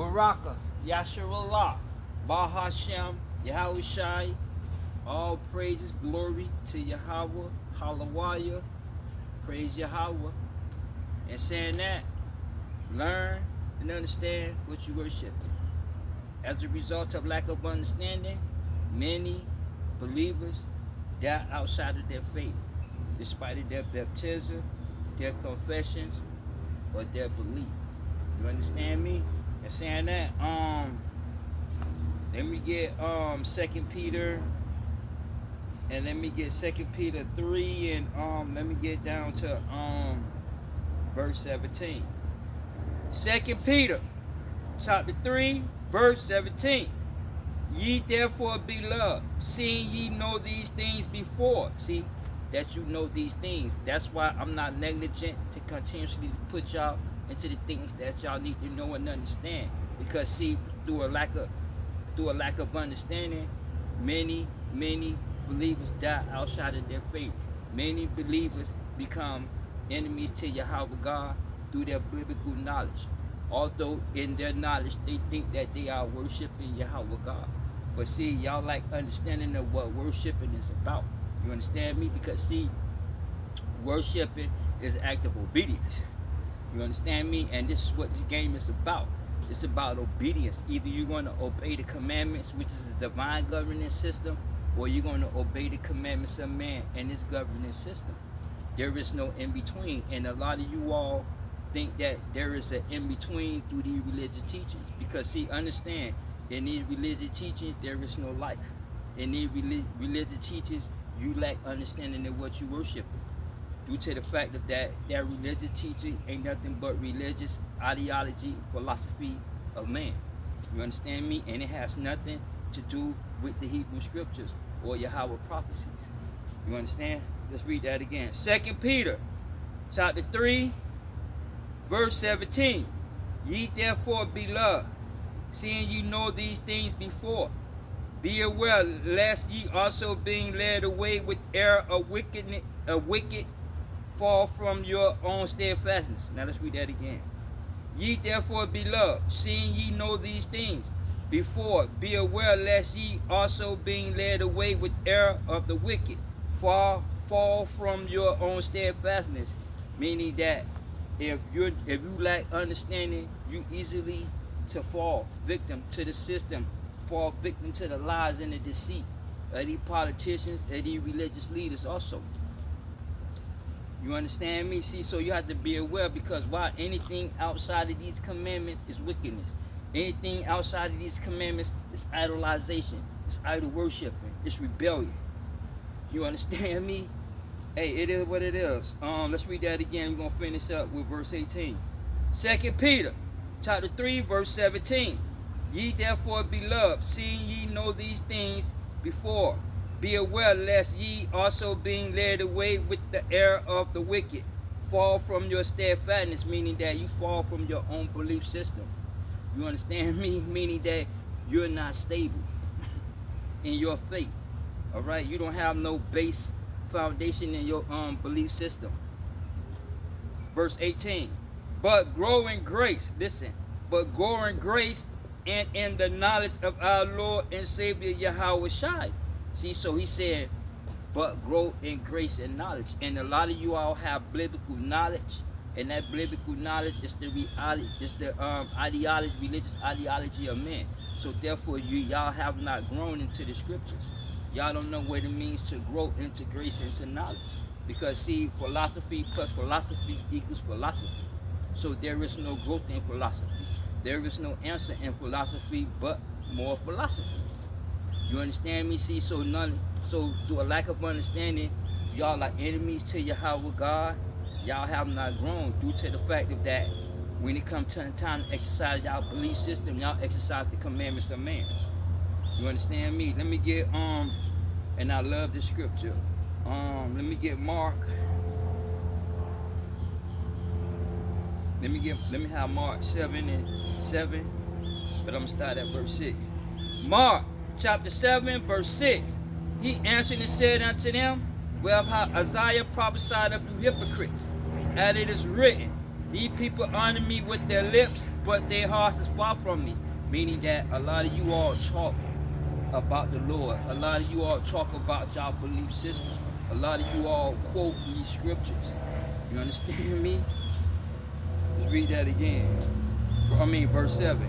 Baraka, Yasharallah, Bahashem, Yahushai, all praises, glory to Yahweh, Halawaya, praise Yahweh. And saying that, learn and understand what you worship. As a result of lack of understanding, many believers die outside of their faith, despite of their baptism, their confessions, or their belief. You understand me? And saying that, let me get 2 Peter, and let me get 2 Peter 3, and let me get down to verse 17. 2 Peter chapter 3, verse 17. Ye therefore, beloved, seeing ye know these things before. See, that you know these things. That's why I'm not negligent to continuously put y'all into the things that y'all need to know and understand. Because see, through a lack of understanding, many believers die outside of their faith. Many believers become enemies to Yahweh God through their biblical knowledge. Although in their knowledge they think that they are worshiping Yahweh God. But see, y'all like understanding of what worshiping is about. You understand me? Because see, worshiping is an act of obedience. You understand me? And this is what this game is about. It's about obedience. Either you're going to obey the commandments, which is a divine governance system, or you're going to obey the commandments of man and his governance system. There is no in-between. And a lot of you all think that there is an in-between through these religious teachings. Because see, understand, in these religious teachings, there is no life. In these religious teachings, you lack understanding of what you worship. Due to the fact of that religious teaching ain't nothing but religious ideology, philosophy of man. You understand me? And it has nothing to do with the Hebrew scriptures or Yahweh prophecies. You understand? Let's read that again. 2 Peter chapter 3, verse 17. Ye therefore, beloved, seeing you know these things before, be aware lest ye also being led away with error of wicked fall from your own steadfastness. Now let's read that again. Ye therefore, beloved, seeing ye know these things before, be aware lest ye also being led away with error of the wicked fall from your own steadfastness. Meaning that if you lack understanding, you easily to fall victim to the system, fall victim to the lies and the deceit of these politicians and these religious leaders also. You understand me? See, so you have to be aware, because why? Anything outside of these commandments is wickedness. Anything outside of these commandments is idolization. It's idol worshiping. It's rebellion. You understand me? Hey, it is what it is. Let's read that again. We're going to finish up with verse 18. 2 Peter chapter 3, verse 17. Ye therefore, beloved, seeing ye know these things before, be aware lest ye also being led away with the error of the wicked fall from your steadfastness, meaning that you fall from your own belief system. You understand me? Meaning that you're not stable in your faith. All right? You don't have no base foundation in your belief system. Verse 18. But grow in grace. Listen. But grow in grace and in the knowledge of our Lord and Savior Yahweh Shai. See, so he said, but grow in grace and knowledge. And a lot of you all have biblical knowledge, and that biblical knowledge is the reality, is the ideology, religious ideology of men. So therefore, y'all have not grown into the scriptures. Y'all don't know what it means to grow into grace, into knowledge. Because see, philosophy plus philosophy equals philosophy. So there is no growth in philosophy. There is no answer in philosophy but more philosophy. You understand me? See, so through a lack of understanding, y'all are enemies to Yahweh God. Y'all have not grown due to the fact of that when it comes to time to exercise y'all belief system, y'all exercise the commandments of man. You understand me? Let me get and I love this scripture. Let me get Mark. Let me have Mark 7:7, but I'm gonna start at verse 6. Mark chapter 7, verse 6. He answered and said unto them, well, how Isaiah prophesied of you hypocrites, as it is written, These people honor me with their lips, but their hearts is far from me. Meaning that a lot of you all talk about the Lord. A lot of you all talk about y'all belief system. A lot of you all quote these scriptures. You understand me? Let's read that again. Verse 7.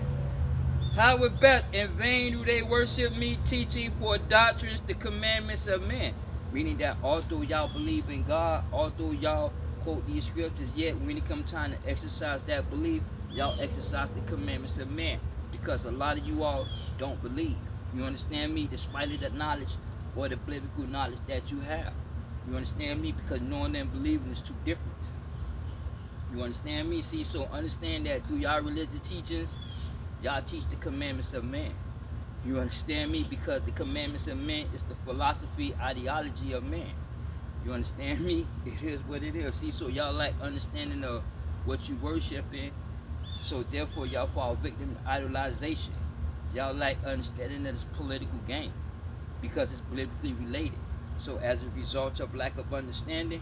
How it best in vain do they worship me, teaching for doctrines the commandments of men. Meaning that although y'all believe in God, although y'all quote these scriptures, yet when it comes time to exercise that belief, y'all exercise the commandments of men. Because a lot of you all don't believe. You understand me? Despite of the knowledge or the biblical knowledge that you have. You understand me? Because knowing and believing is two different. You understand me? See, so understand that through y'all religious teachings, y'all teach the commandments of man. You understand me? Because the commandments of man is the philosophy, ideology of man. You understand me? It is what it is. See, so y'all like understanding of what you worshiping, so therefore y'all fall victim to idolization. Y'all like understanding that it's political game because it's biblically related. So as a result of lack of understanding,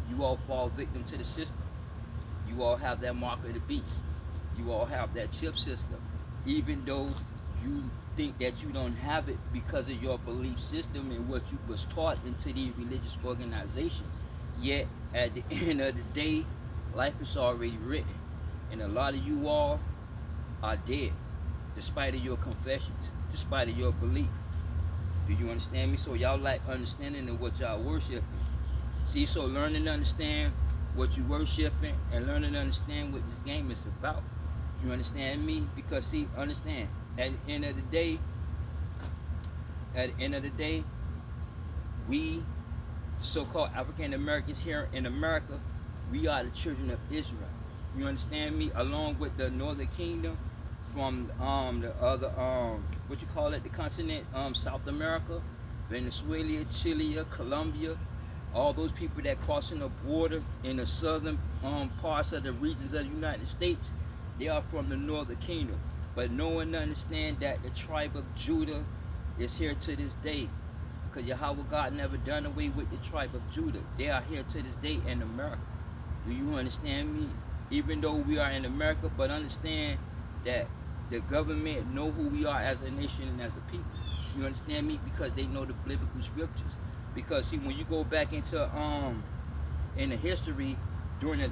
you all fall victim to the system. You all have that mark of the beast. You all have that chip system. Even though you think that you don't have it because of your belief system and what you was taught into these religious organizations, yet at the end of the day, life is already written. And a lot of you all are dead, despite of your confessions, despite of your belief. Do you understand me? So y'all like understanding of what y'all worshiping. See, so learning to understand what you worshiping and learning to understand what this game is about. You understand me? Because see, understand, at the end of the day, we so-called African Americans here in America, we are the children of Israel. You understand me? Along with the Northern Kingdom from the other the continent, South America, Venezuela, Chile, Colombia, all those people that crossing the border in the southern parts of the regions of the United States, they are from the Northern Kingdom. But no one understands that the tribe of Judah is here to this day. Because Yahweh God never done away with the tribe of Judah. They are here to this day in America. Do you understand me? Even though we are in America, but understand that the government know who we are as a nation and as a people. You understand me? Because they know the biblical scriptures. Because see, when you go back into in the history during the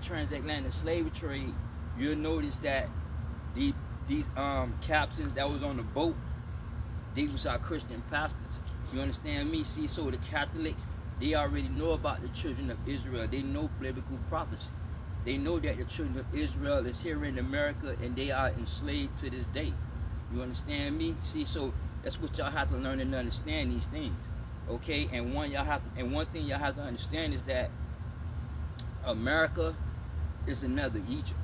transatlantic slave trade, you'll notice that these captains that was on the boat, these was our Christian pastors. You understand me? See, so the Catholics, they already know about the children of Israel. They know biblical prophecy. They know that the children of Israel is here in America and they are enslaved to this day. You understand me? See, so that's what y'all have to learn and understand these things. Okay, and one thing y'all have to understand is that America is another Egypt.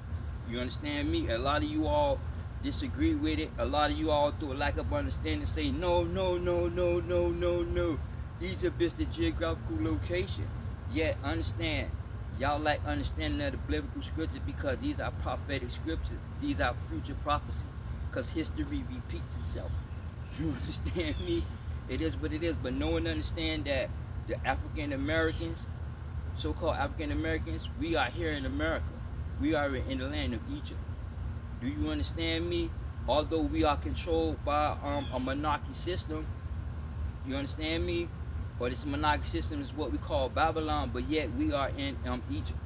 You understand me? A lot of you all disagree with it. A lot of you all, through a lack of understanding, say no. Egypt is the geographical location. Yet understand, y'all like understanding of the biblical scriptures because these are prophetic scriptures. These are future prophecies. Because history repeats itself. You understand me? It is what it is. But no one understands that the African Americans, so-called African Americans, we are here in America. We are in the land of Egypt. Do you understand me? Although we are controlled by a monarchy system, you understand me? Or this monarchy system is what we call Babylon, but yet we are in Egypt.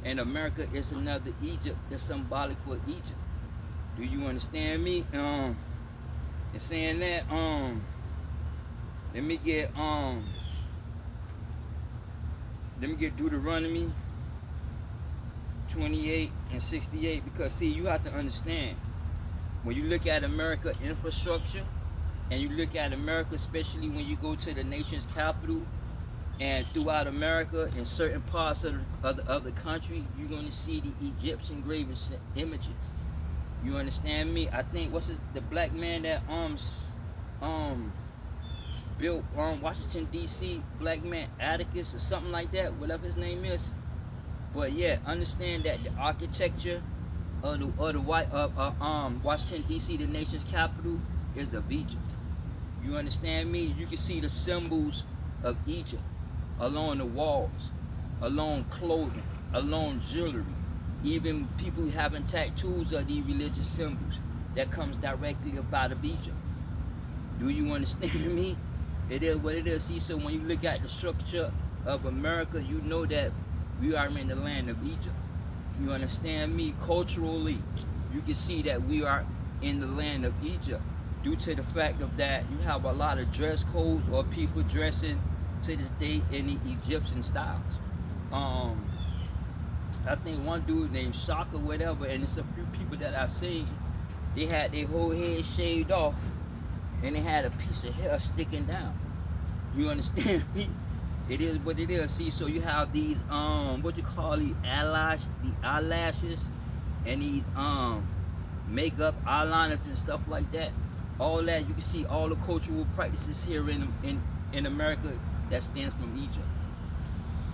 And America is another Egypt that's symbolic for Egypt. Do you understand me? And saying that, let me get Deuteronomy 28 and 68, because see, you have to understand, when you look at America infrastructure and you look at America, especially when you go to the nation's capital and throughout America, in certain parts of the country, you're going to see the Egyptian graven images. You understand me? I think the black man that built Washington D.C., black man Atticus or something like that, whatever his name is. But yeah, understand that the architecture of Washington D.C., the nation's capital, is of Egypt. You understand me? You can see the symbols of Egypt along the walls, along clothing, along jewelry. even people having tattoos of these religious symbols that comes directly up out of Egypt. Do you understand me? It is what it is. See, so when you look at the structure of America, you know that we are in the land of Egypt. You understand me? Culturally, you can see that we are in the land of Egypt due to the fact of that you have a lot of dress codes or people dressing to this day in the Egyptian styles. Um, I think one dude named Shock or whatever, and it's a few people that I've seen. They had their whole head shaved off, and they had a piece of hair sticking down. You understand me? It is what it is. See, so you have these what you call these eyelashes, and these makeup, eyeliners and stuff like that. All that you can see all the cultural practices here in America that stems from Egypt.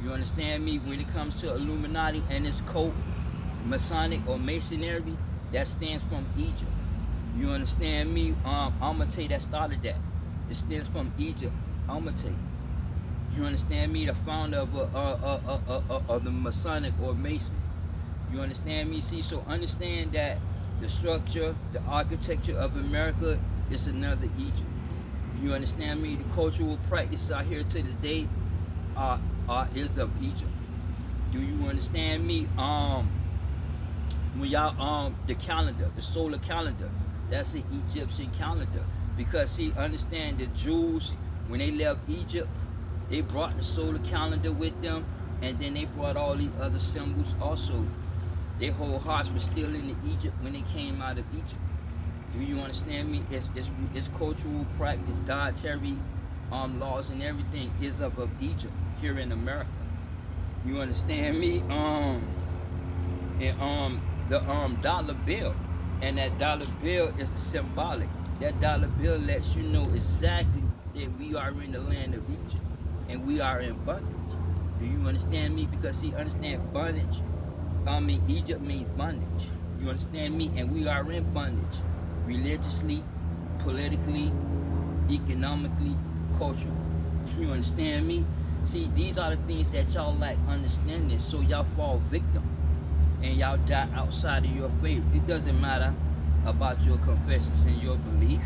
You understand me? When it comes to Illuminati and its cult, Masonic or Masonry, that stands from Egypt. You understand me? I'ma tell you that started that. It stems from Egypt. I'ma tell you. You understand me? The founder of the Masonic or Mason. You understand me? See, so understand that the structure, the architecture of America is another Egypt. You understand me? The cultural practices out here to this day is of Egypt. Do you understand me? When y'all the calendar, the solar calendar, that's the Egyptian calendar. Because see, understand the Jews when they left Egypt, they brought the solar calendar with them, and then they brought all these other symbols also. Their whole hearts were still in Egypt when they came out of Egypt. Do you understand me? It's cultural practice, dietary laws and everything is of Egypt here in America. You understand me? And the dollar bill, and that dollar bill is the symbolic. That dollar bill lets you know exactly that we are in the land of Egypt and we are in bondage. Do you understand me? Because see, understand bondage. Egypt means bondage. You understand me? And we are in bondage, religiously, politically, economically, culturally. You understand me? See, these are the things that y'all lack understanding, so y'all fall victim and y'all die outside of your faith. It doesn't matter about your confessions and your belief.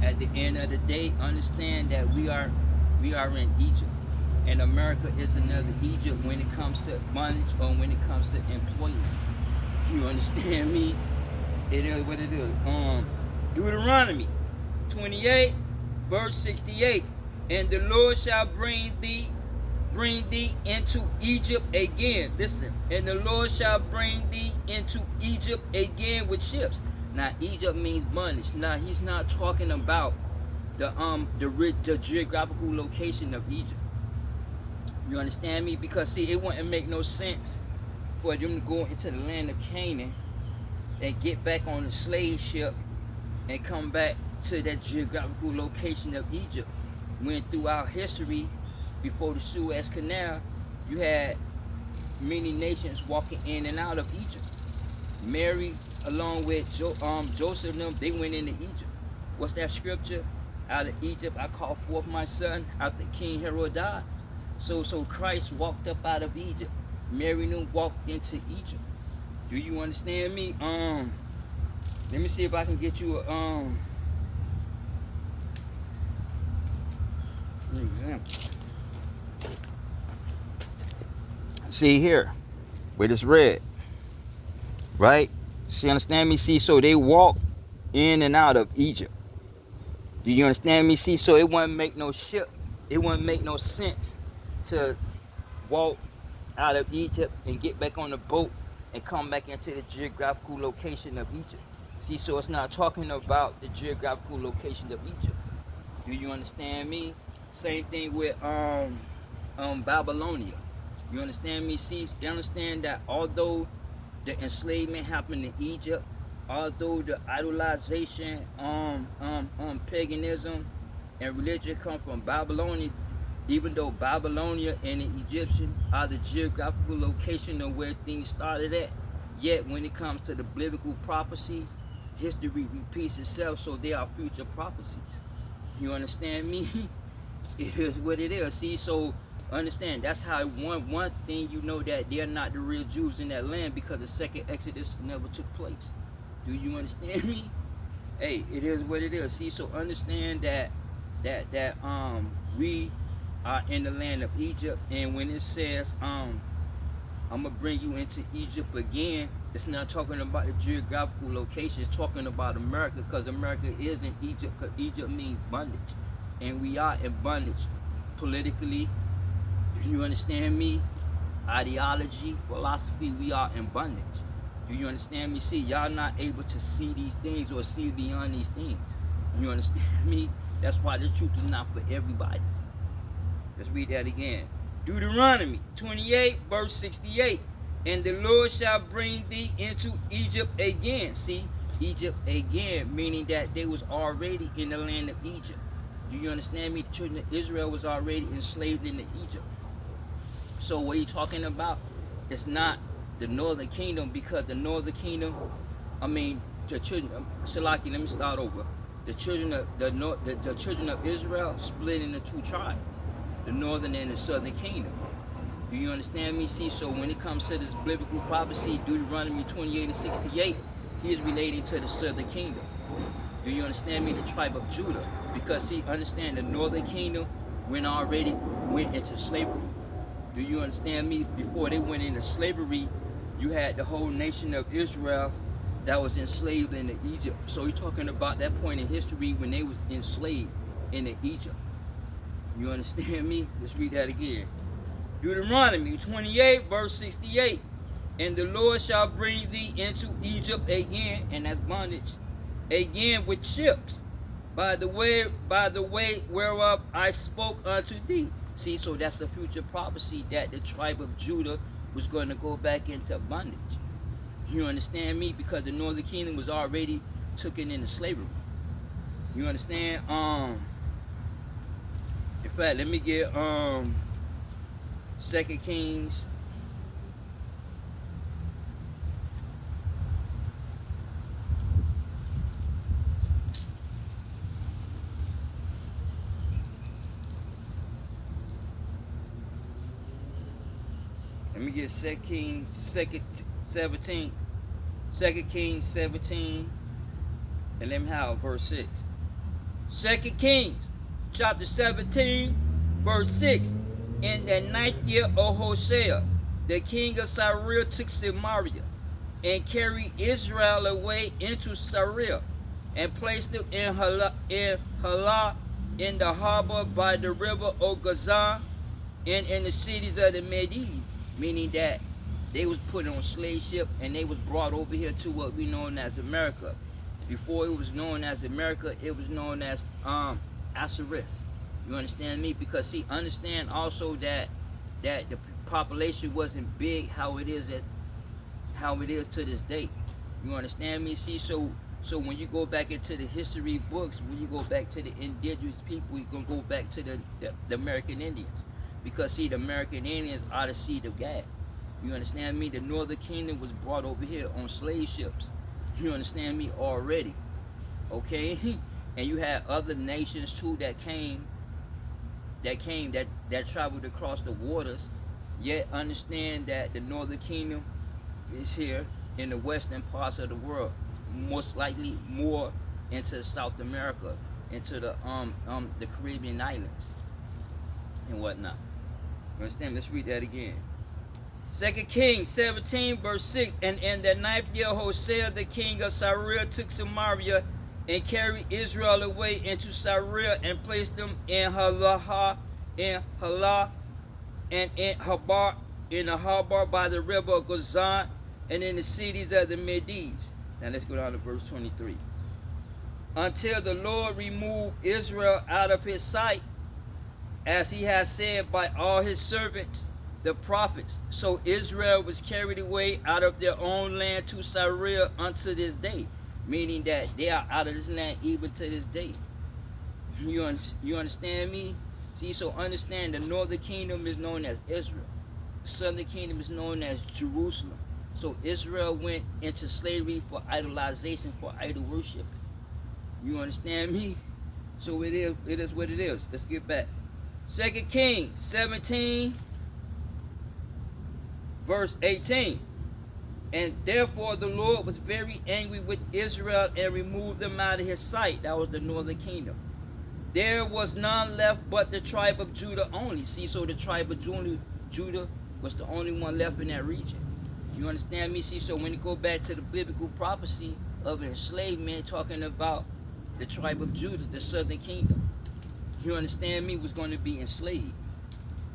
At the end of the day, understand that we are in Egypt, and America is another Egypt when it comes to bondage or when it comes to employment. You understand me? It is what it is. Deuteronomy 28, verse 68. And the Lord shall bring thee into Egypt again. Listen, and the Lord shall bring thee into Egypt again with ships. Now, Egypt means bondage. Now, he's not talking about the geographical location of Egypt. You understand me? Because see, it wouldn't make no sense for them to go into the land of Canaan and get back on the slave ship and come back to that geographical location of Egypt. When throughout history, before the Suez Canal, you had many nations walking in and out of Egypt. Mary, along with Joseph and them, they went into Egypt. What's that scripture? Out of Egypt I called forth my son after King Herod died. So Christ walked up out of Egypt. Mary and them walked into Egypt. Do you understand me? Let me see if I can get you a an example. See here, where it's red, right? See, understand me? See, so they walked in and out of Egypt. Do you understand me? See, so it wouldn't make no it wouldn't make no sense to walk out of Egypt and get back on the boat and come back into the geographical location of Egypt. See, so it's not talking about the geographical location of Egypt. Do you understand me? Same thing with Babylonia. You understand me? See, you understand that although the enslavement happened in Egypt, although the idolization, paganism, and religion come from Babylonia, even though Babylonia and the Egyptian are the geographical location of where things started at, yet when it comes to the biblical prophecies, history repeats itself, so they are future prophecies. You understand me? It is what it is. See, so understand that's how one thing you know that they're not the real Jews in that land because the second Exodus never took place. Do you understand me? Hey, it is what it is. See, so understand that we are in the land of Egypt, and when it says I'm gonna bring you into Egypt again, it's not talking about the geographical location. It's talking about America, because America is in Egypt. Because Egypt means bondage, and we are in bondage politically. Do you understand me? Ideology, philosophy, we are in bondage. Do you understand me? See, y'all not able to see these things or see beyond these things. You understand me? That's why the truth is not for everybody. Let's read that again. Deuteronomy 28, verse 68. And the Lord shall bring thee into Egypt again. See, Egypt again, meaning that they was already in the land of Egypt. Do you understand me? The children of Israel was already enslaved in Egypt. So what he's talking about, it's not the northern kingdom, because the northern kingdom, the children, Shalaki, let me start over. The children of the children of Israel split into two tribes, the northern and the southern kingdom. Do you understand me? See, so when it comes to this biblical prophecy, Deuteronomy 28 and 68, he is relating to the southern kingdom. Do you understand me? The tribe of Judah. Because see, understand the northern kingdom already went into slavery. Do you understand me? Before they went into slavery, you had the whole nation of Israel that was enslaved in Egypt. So you're talking about that point in history when they was enslaved in Egypt. You understand me? Let's read that again. Deuteronomy 28, verse 68. And the Lord shall bring thee into Egypt again, and that's bondage, again with ships, by the way whereof I spoke unto thee. See, so that's a future prophecy that the tribe of Judah was going to go back into bondage. You understand me? Because the northern kingdom was already taken into slavery. You understand? In fact, let me get 2 Kings. Let me get 2 Kings 17. 2 Kings 17. And let me have verse 6. 2 Kings chapter 17, verse 6. In the 9th year of Hosea, the king of Syria took Samaria and carried Israel away into Syria and placed them in Halah in the harbor by the river of Gazan and in the cities of the Medes, meaning that they was put on slave ship and they was brought over here to what we know as America. Before it was known as America, it was known as Asareth. You understand me? Because see, understand also that the population wasn't big how it is to this day. You understand me? See, so when you go back into the history books, when you go back to the indigenous people, you're gonna go back to the American Indians. Because see, the American Indians are the seed of Gad. You understand me? The northern kingdom was brought over here on slave ships. You understand me already? Okay? And you had other nations too that traveled across the waters. Yet understand that the northern kingdom is here in the western parts of the world, most likely more into South America, into the Caribbean islands and whatnot. You understand? Let's read that again. 2 Kings 17, verse 6. And in the 9th year, Hosea, the king of Syria, took Samaria and carried Israel away into Syria and placed them in Halah, and in Habar, in the harbor by the river of Gazan, and in the cities of the Medes. Now let's go down to verse 23. Until the Lord remove Israel out of his sight, as he has said by all his servants, the prophets. So Israel was carried away out of their own land to Syria unto this day, meaning that they are out of this land even to this day. You understand me? See, so understand the northern kingdom is known as Israel. The southern kingdom is known as Jerusalem. So Israel went into slavery for idolization, for idol worship. You understand me? So it is what it is. Let's get back. 2 Kings 17, verse 18. And therefore the Lord was very angry with Israel and removed them out of his sight. That was the northern kingdom. There was none left but the tribe of Judah only. See, so the tribe of Judah was the only one left in that region. You understand me? See, so when you go back to the biblical prophecy of enslavement, talking about the tribe of Judah, the southern kingdom, you understand me, was going to be enslaved.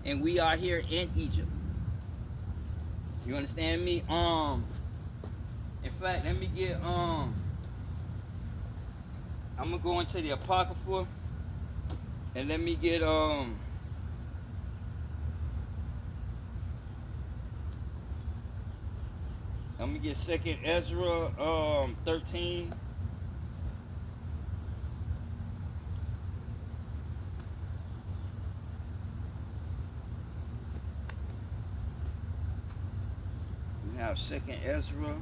And we are here in Egypt. You understand me? In fact, let me get I'm gonna go into the Apocrypha and let me get I'm gonna get 2nd Ezra 13. We have 2nd Ezra.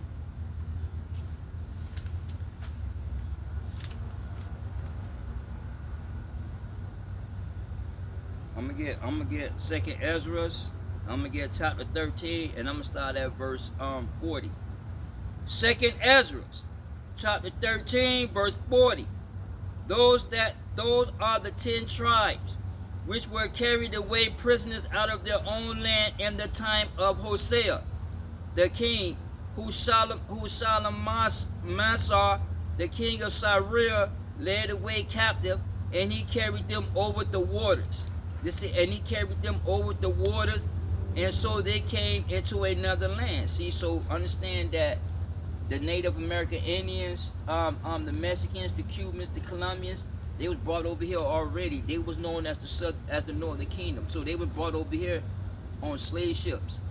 I'm gonna get 2nd Ezra's. I'm gonna get chapter 13, and I'm gonna start at verse 40. 2nd Ezra's, chapter 13, verse 40. Those are the 10 tribes which were carried away prisoners out of their own land in the time of Hosea, the king, who Shalmaneser, the king of Syria, led away captive, and he carried them over the waters. And he carried them over the waters, and so they came into another land. See, so understand that the Native American Indians, the Mexicans, the Cubans, the Colombians, they was brought over here already. They was known as the Northern Kingdom. So they was brought over here on slave ships.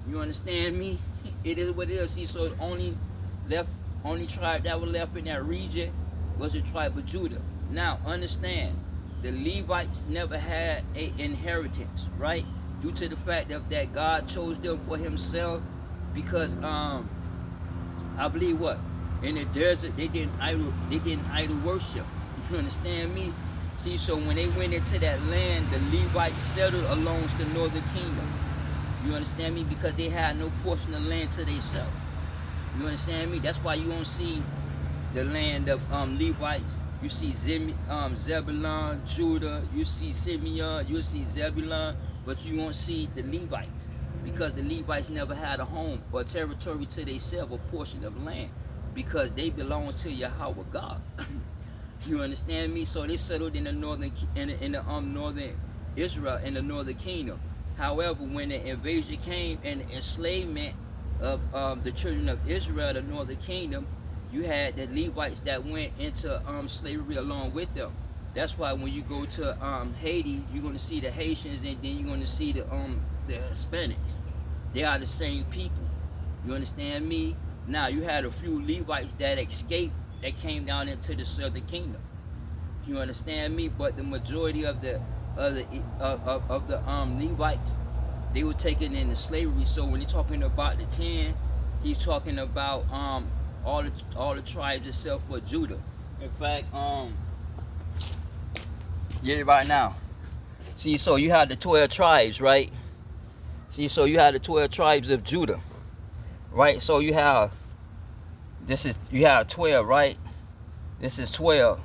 You understand me? It is what it is. See, so only tribe that was left in that region was the tribe of Judah. Now understand, the Levites never had an inheritance, right? Due to the fact that God chose them for himself, because I believe what? In the desert they didn't idol worship. You understand me? See, so when they went into that land, the Levites settled amongst the northern kingdom. You understand me? Because they had no portion of land to themselves. You understand me? That's why you don't see the land of Levites. You see Zebulun, Judah, you see Simeon, you see Zebulun, but you won't see the Levites, because the Levites never had a home or territory to themselves, a portion of land, because they belong to Yahweh God. You understand me? So they settled in the northern northern Israel, in the northern kingdom. However, when the invasion came and the enslavement of the children of Israel, the northern kingdom, you had the Levites that went into slavery along with them. That's why when you go to Haiti, you're going to see the Haitians, and then you're going to see the Hispanics. They are the same people. You understand me? Now you had a few Levites that escaped, that came down into the southern kingdom. You understand me? But the majority of the Levites, they were taken into slavery. So when he's talking about the 10, he's talking about all the tribes except for Judah. In fact, get it right now. See, so you had the 12 tribes, right? See, so you had the 12 tribes of Judah, right? So you have 12, right? This is 12.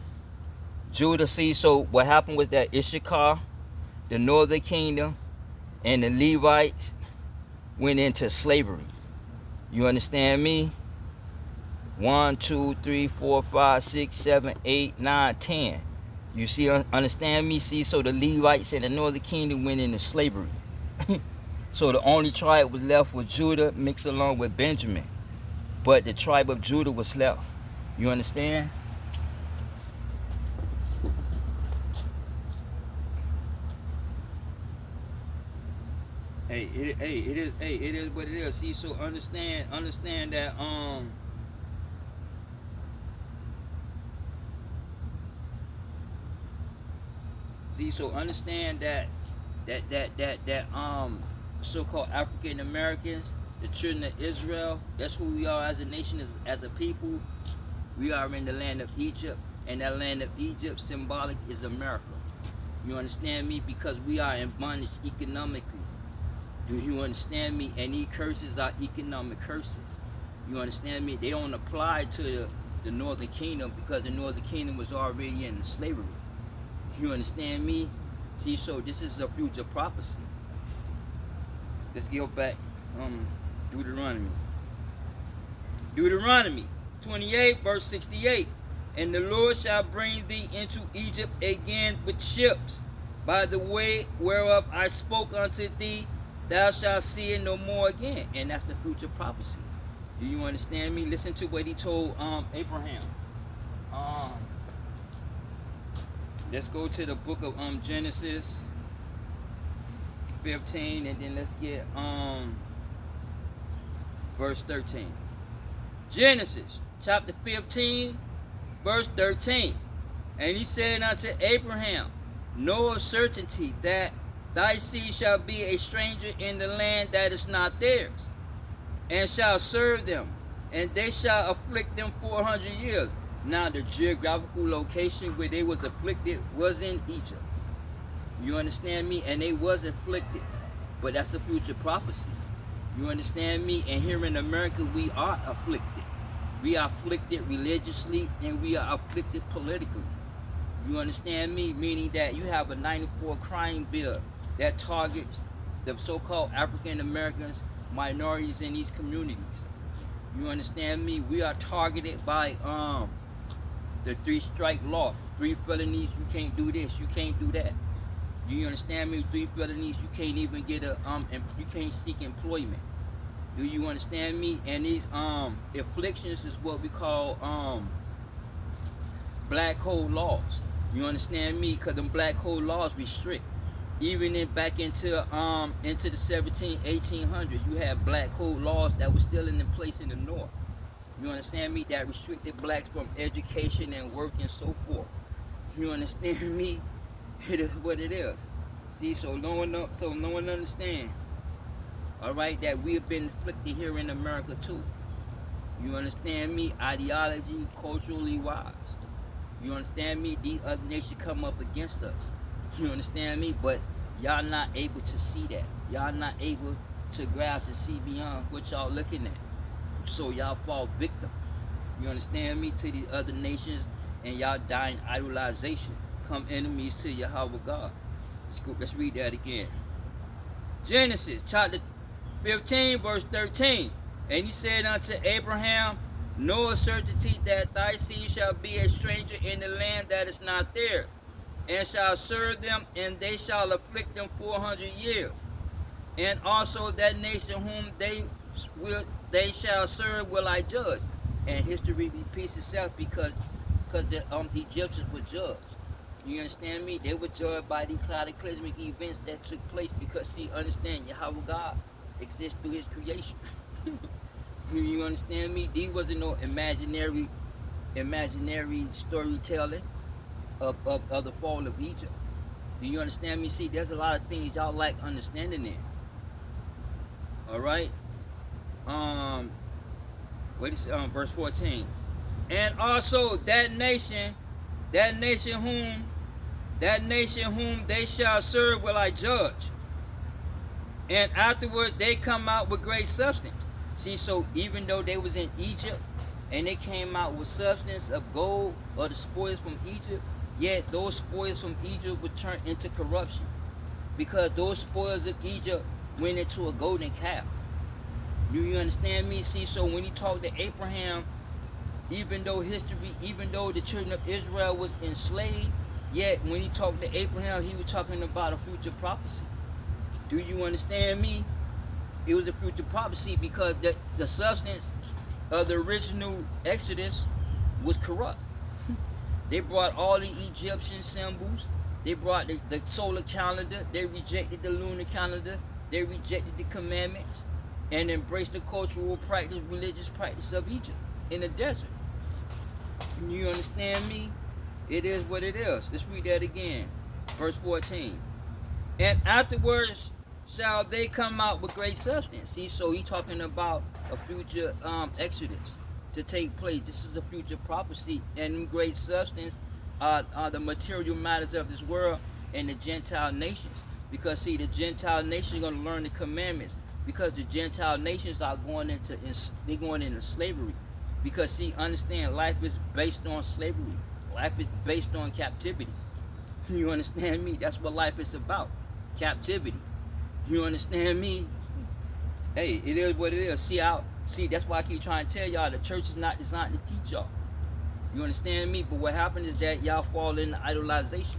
Judah, see, so what happened was that Issachar, the northern kingdom, and the Levites went into slavery. You understand me? 1, 2, 3, 4, 5, 6, 7, 8, 9, 10. You see, understand me? See, so the Levites and the northern kingdom went into slavery. So the only tribe was left was Judah, mixed along with Benjamin. But the tribe of Judah was left. You understand? It is what it is. See, so understand that see, so understand that so-called African Americans, the children of Israel, that's who we are as a nation, as a people. We are in the land of Egypt, and that land of Egypt symbolic is America. You understand me? Because we are in bondage economically. Do you understand me? And these curses are economic curses. You understand me? They don't apply to the northern kingdom because the northern kingdom was already in slavery. You understand me? See, so this is a future prophecy. Let's go back. Deuteronomy. Deuteronomy 28, verse 68. And the Lord shall bring thee into Egypt again with ships, by the way whereof I spoke unto thee, thou shalt see it no more again. And that's the future prophecy. Do you understand me? Listen to what he told Abraham. Let's go to the book of Genesis 15, and then let's get verse 13. Genesis chapter 15, verse 13. And he said unto Abraham, know of certainty that thy seed shall be a stranger in the land that is not theirs, and shall serve them, and they shall afflict them 400 years. Now the geographical location where they was afflicted was in Egypt. You understand me? And they was afflicted. But that's the future prophecy. You understand me? And here in America, we are afflicted. We are afflicted religiously, and we are afflicted politically. You understand me? Meaning that you have a 94 crime bill that targets the so-called African Americans, minorities in these communities. You understand me? We are targeted by the 3-strike law. 3 felonies, you can't do this, you can't do that. You understand me? 3 felonies, you can't even get you can't seek employment. Do you understand me? And these afflictions is what we call black code laws. You understand me? Because them black code laws restrict. Even back into the 1800s, you had black code laws that were still in place in the North. You understand me? That restricted blacks from education and work and so forth. You understand me? It is what it is. See, so no one understand. All right, that we have been afflicted here in America too. You understand me? Ideology, culturally wise. You understand me? These other nations come up against us. You understand me? But y'all not able to see that. Y'all not able to grasp and see beyond what y'all looking at. So y'all fall victim. You understand me? To these other nations, and y'all die in idolization. Come enemies to Yahweh God. Let's read that again. Genesis chapter 15, verse 13. And he said unto Abraham, know of certainty that thy seed shall be a stranger in the land that is not theirs, and shall serve them, and they shall afflict them 400 years. And also that nation whom they shall serve will I judge. And history repeats itself because the Egyptians were judged. You understand me? They were judged by the cataclysmic events that took place because, see, understand, Yahweh God exists through his creation. You understand me? These wasn't no imaginary storytelling of the fall of Egypt. Do you understand me? See, there's a lot of things y'all like understanding there. All right. Verse 14. And also that nation whom they shall serve will I judge. And afterward they come out with great substance. See, so even though they was in Egypt and they came out with substance of gold or the spoils from Egypt, yet those spoils from Egypt would turn into corruption, because those spoils of Egypt went into a golden calf. You understand me? See, so when he talked to Abraham, even though the children of Israel was enslaved, yet when he talked to Abraham, he was talking about a future prophecy. Do you understand me? It was a future prophecy because the substance of the original Exodus was corrupt. They brought all the Egyptian symbols. They brought the solar calendar. They rejected the lunar calendar. They rejected the commandments and embraced the cultural practice, religious practice of Egypt in the desert. You understand me? It is what it is. Let's read that again. Verse 14. And afterwards shall they come out with great substance. See, so he's talking about a future Exodus to take place. This is a future prophecy, and great substance are the material matters of this world, and the Gentile nations. Because see, the Gentile nations are going to learn the commandments, because the Gentile nations are going into slavery. Because see, understand, life is based on slavery. Life is based on captivity. You understand me? That's what life is about. Captivity. You understand me? Hey, it is what it is. See, that's why I keep trying to tell y'all the church is not designed to teach y'all. You understand me? But what happened is that y'all fall into idolization.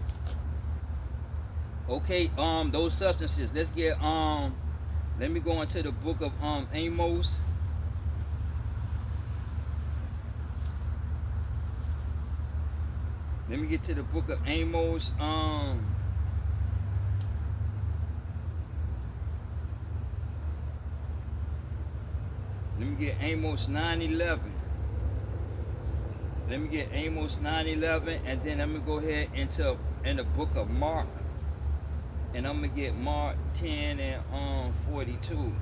Okay, those substances. Let's get let me go into the book of Amos. Let me get to the book of Amos. Let me get Amos 9:11. Let me get Amos 9:11, and then I'm gonna go ahead in the book of Mark, and I'm gonna get Mark 10 and 42.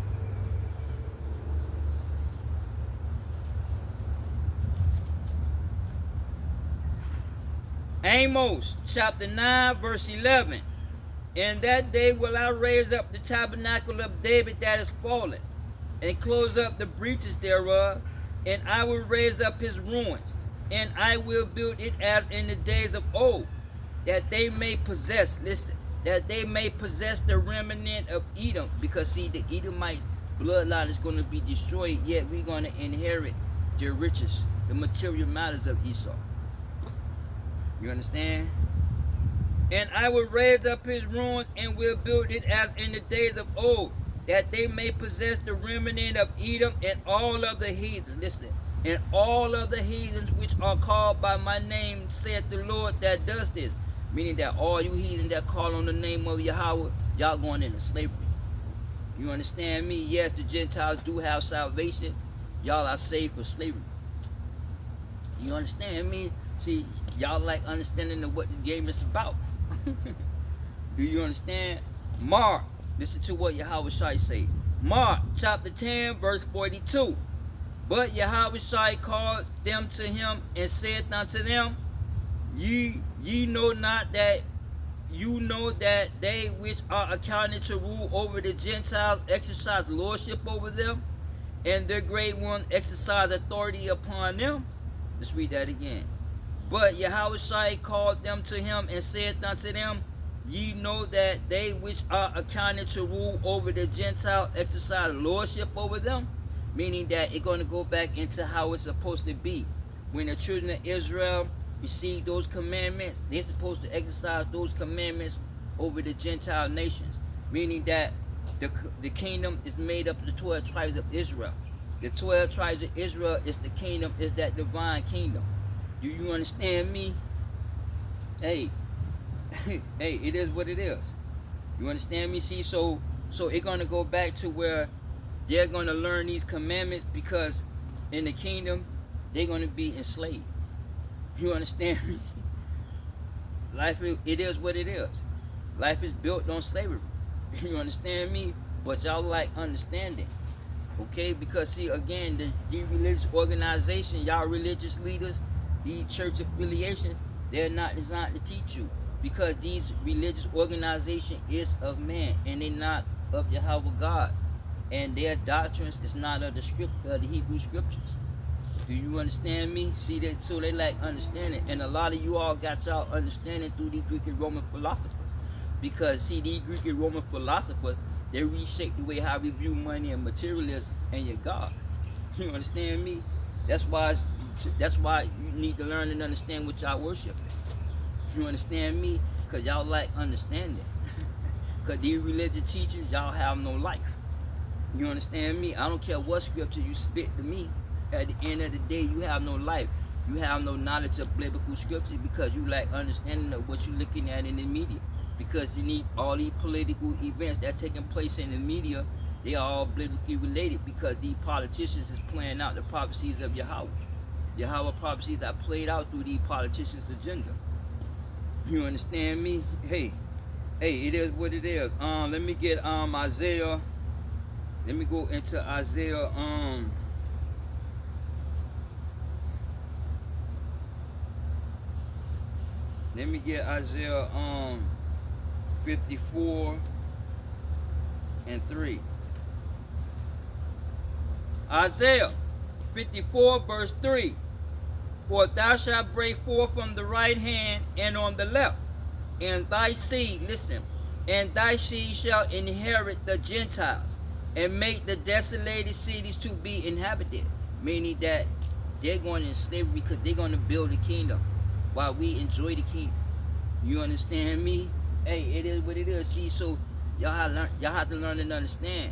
Amos chapter 9 verse 11. In that day will I raise up the tabernacle of David that is fallen, and close up the breaches thereof, and I will raise up his ruins, and I will build it as in the days of old, that they may possess, listen, that they may possess the remnant of Edom. Because see, the Edomites bloodline is going to be destroyed, yet we're going to inherit the riches, the material matters of Esau. You understand? And I will raise up his ruins, and will build it as in the days of old, that they may possess the remnant of Edom, and all of the heathens. Listen, and all of the heathens which are called by my name, saith the Lord that does this. Meaning that all you heathens that call on the name of Yahweh, y'all going into slavery. You understand me? Yes, the Gentiles do have salvation. Y'all are saved for slavery. You understand me? See, y'all like understanding of what the game is about. Do you understand? Mark, listen to what Yahweh Shai say. Mark chapter 10 verse 42. But Yahweh Shai called them to him, and said unto them, Ye know not that you know that they which are accounted to rule over the Gentiles exercise lordship over them, and their great one exercise authority upon them? Let's read that again. But Yahweh Shai called them to him, and said unto them, Ye know that they which are accounted to rule over the Gentile exercise lordship over them? Meaning that it's going to go back into how it's supposed to be. When the children of Israel receive those commandments, they're supposed to exercise those commandments over the Gentile nations. Meaning that the kingdom is made up of the 12 tribes of Israel. The 12 tribes of Israel is the kingdom, is that divine kingdom. Do you understand me? Hey, hey, it is what it is. You understand me? See, so it's gonna go back to where they're gonna learn these commandments, because in the kingdom they're gonna be enslaved. You understand me? Life, it is what it is. Life is built on slavery. You understand me? But y'all like understanding. Okay, because see, again, the religious organization, y'all religious leaders, these church affiliations, they're not designed to teach you, because these religious organization is of man, and they're not of Yahweh God, and their doctrines is not of the Hebrew scriptures. Do you understand me? See that? So they like understanding, and a lot of you all got y'all understanding through these Greek and Roman philosophers, because see, these Greek and Roman philosophers, they reshape the way how we view money and materialism and your God. You understand me? That's why you need to learn and understand what y'all worshiping. You understand me? Because y'all like understanding. Because these religious teachers, y'all have no life. You understand me? I don't care what scripture you spit to me. At the end of the day, you have no life. You have no knowledge of biblical scripture, because you lack understanding of what you're looking at in the media. Because you need all these political events that are taking place in the media, they are all biblically related, because these politicians is playing out the prophecies of Yahweh. Yahweh prophecies are played out through these politicians' agenda. You understand me? Hey, it is what it is. Let me get Isaiah. Let me go into Isaiah. Let me get Isaiah 54 and 3. Isaiah 54 verse 3. For thou shalt break forth from the right hand and on the left, and thy seed, listen, and thy seed shall inherit the Gentiles, and make the desolated cities to be inhabited. Meaning that they're going in slavery because they're going to build a kingdom while we enjoy the kingdom. You understand me? Hey, it is what it is. See, so y'all have to learn and understand.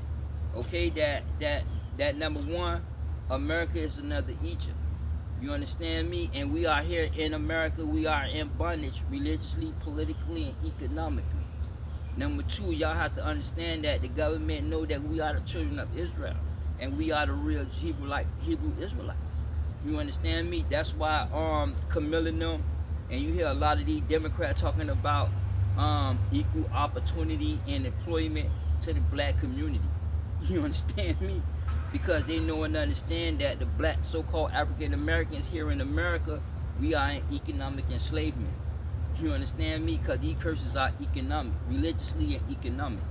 Okay, that number one, America is another Egypt. You understand me? And we are here in America. We are in bondage religiously, politically, and economically. Number two, y'all have to understand that the government know that we are the children of Israel, and we are the real Hebrew Israelites. You understand me? That's why Camilla and them, and you hear a lot of these Democrats talking about equal opportunity and employment to the black community. You understand me? Because they know and understand that the black so-called African Americans here in America, we are in economic enslavement. You understand me? Because these curses are economic, religiously and economically.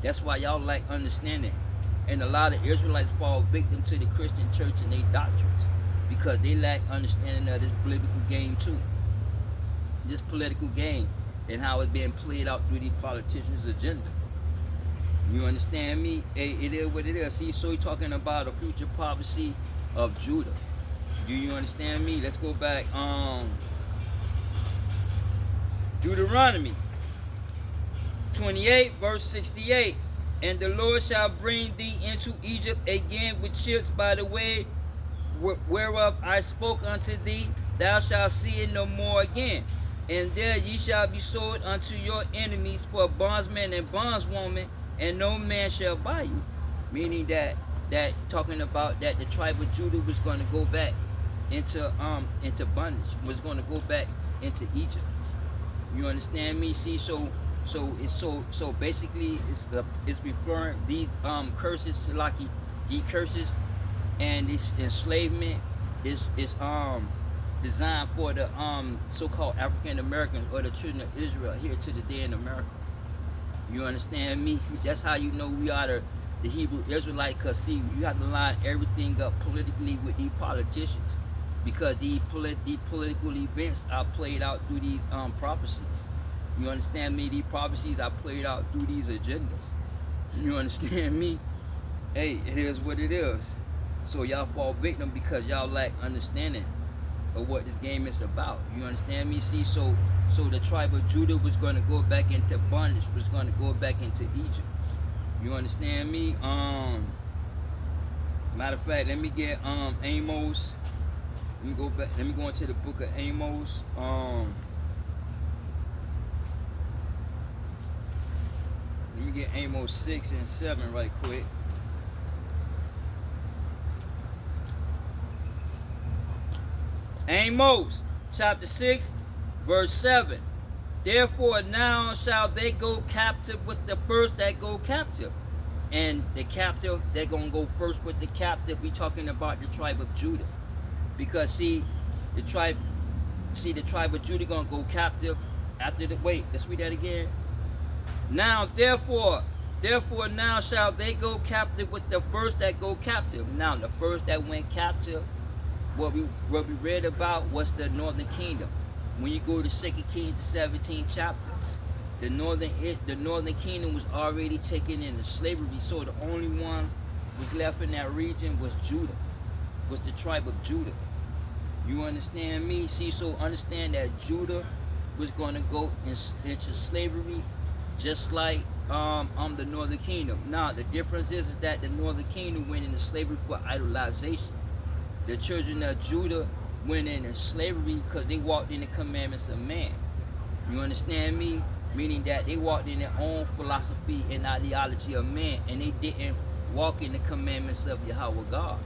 That's why y'all like understanding. And a lot of Israelites fall victim to the Christian church and their doctrines because they lack understanding of this political game too. This political game and how it's being played out through these politicians' agenda. You understand me? Hey, it is what it is. See, so he's talking about a future prophecy of Judah. Do you understand me? Let's go back. Deuteronomy 28 verse 68. And the Lord shall bring thee into Egypt again with ships by the way whereof I spoke unto thee. Thou shalt see it no more again. And there ye shall be sold unto your enemies for bondsmen and bondswomen, and no man shall buy you. Meaning that talking about that the tribe of Judah was going to go back into bondage, was going to go back into Egypt. You understand me? See, so basically it's referring these curses, like these curses and this enslavement is designed for the so-called African Americans or the children of Israel here to the day in America. You understand me? That's how you know we are the Hebrew Israelite, because see, you have to line everything up politically with these politicians, because these political events are played out through these prophecies. You understand me? These prophecies are played out through these agendas. You understand me? Hey, it is what it is. So y'all fall victim because y'all lack understanding of what this game is about. You understand me? See, so the tribe of Judah was going to go back into bondage, was going to go back into Egypt. You understand me? Matter of fact, let me get Amos. Let me go back. Let me go into the book of Amos. Let me get Amos 6 and 7 right quick. Amos chapter 6 verse 7. Therefore now shall they go captive with the first that go captive. And the captive, they're going to go first with the captive. We talking about the tribe of Judah. Because see, the tribe of Judah going to go captive after the, wait, let's read that again. Now therefore now shall they go captive with the first that go captive. Now the first that went captive, what we read about was the northern kingdom. When you go to 2 Kings, the 17th chapter, the northern kingdom was already taken into slavery. So the only ones was left in that region was Judah, was the tribe of Judah. You understand me? See, so understand that Judah was going to go into slavery, just like the northern kingdom. Now the difference is that the northern kingdom went into slavery for idolization. The children of Judah went into slavery because they walked in the commandments of man. You understand me? Meaning that they walked in their own philosophy and ideology of man, and they didn't walk in the commandments of Yahweh God.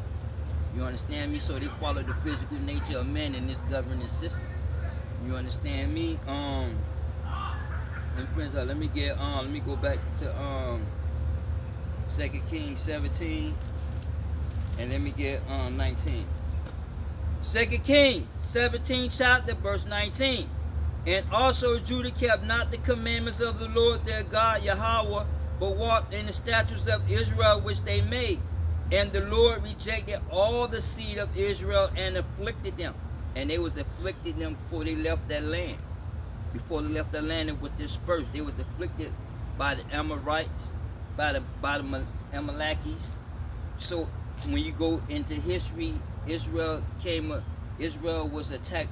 You understand me? So they followed the physical nature of man in this governing system. You understand me? Let me go back to 2 Kings 17. And let me get 19. 2 Kings 17 chapter verse 19. And also Judah kept not the commandments of the Lord their God Yahweh, but walked in the statutes of Israel which they made. And the Lord rejected all the seed of Israel and afflicted them. And they was afflicted them before they left that land. Before they left the land, it was dispersed. They was afflicted by the Amorites, by the Amalekites. So when you go into history, Israel was attacked.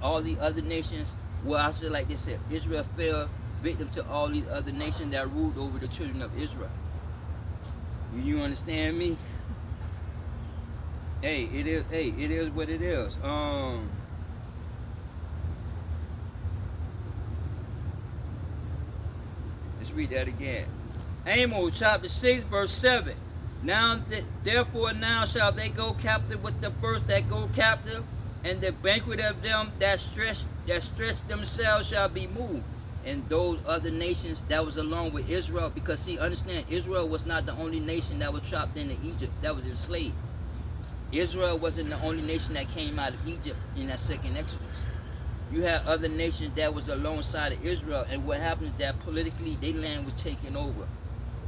All the other nations. Well, I said like they said, Israel fell victim to all these other nations that ruled over the children of Israel. You understand me? Hey, it is. Hey, it is what it is. Let's read that again. Amos chapter 6, verse 7. Now, therefore, now shall they go captive with the first that go captive, and the banquet of them that stretch themselves shall be moved. And those other nations that was along with Israel, because see, understand, Israel was not the only nation that was trapped into Egypt, that was enslaved. Israel wasn't the only nation that came out of Egypt in that second Exodus. You had other nations that was alongside of Israel, and what happened is that politically, their land was taken over.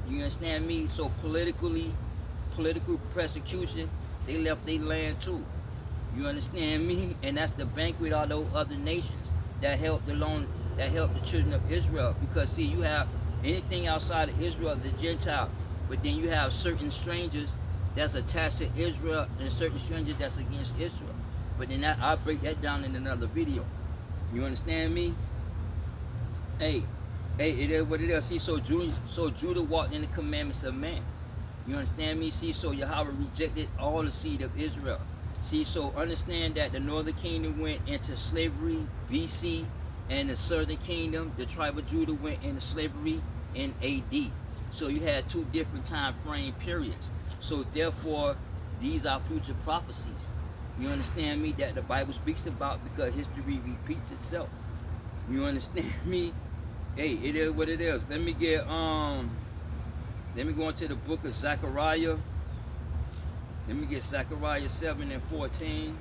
You understand me? So political persecution, they left their land too. You understand me? And that's the banquet of those other nations that helped the children of Israel. Because see, you have anything outside of Israel is a Gentile, but then you have certain strangers that's attached to Israel and certain strangers that's against Israel. But then I'll break that down in another video. You understand me? Hey, it is what it is. See, so Judah walked in the commandments of man. You understand me? See, so Yahweh rejected all the seed of Israel. See, so understand that the northern kingdom went into slavery BC, and the southern kingdom, the tribe of Judah, went into slavery in AD. So you had two different time frame periods. So therefore, these are future prophecies. You understand me? That the Bible speaks about, because history repeats itself. You understand me? Hey, it is what it is. Let me go into the book of Zechariah. Let me get Zechariah 7 and 14.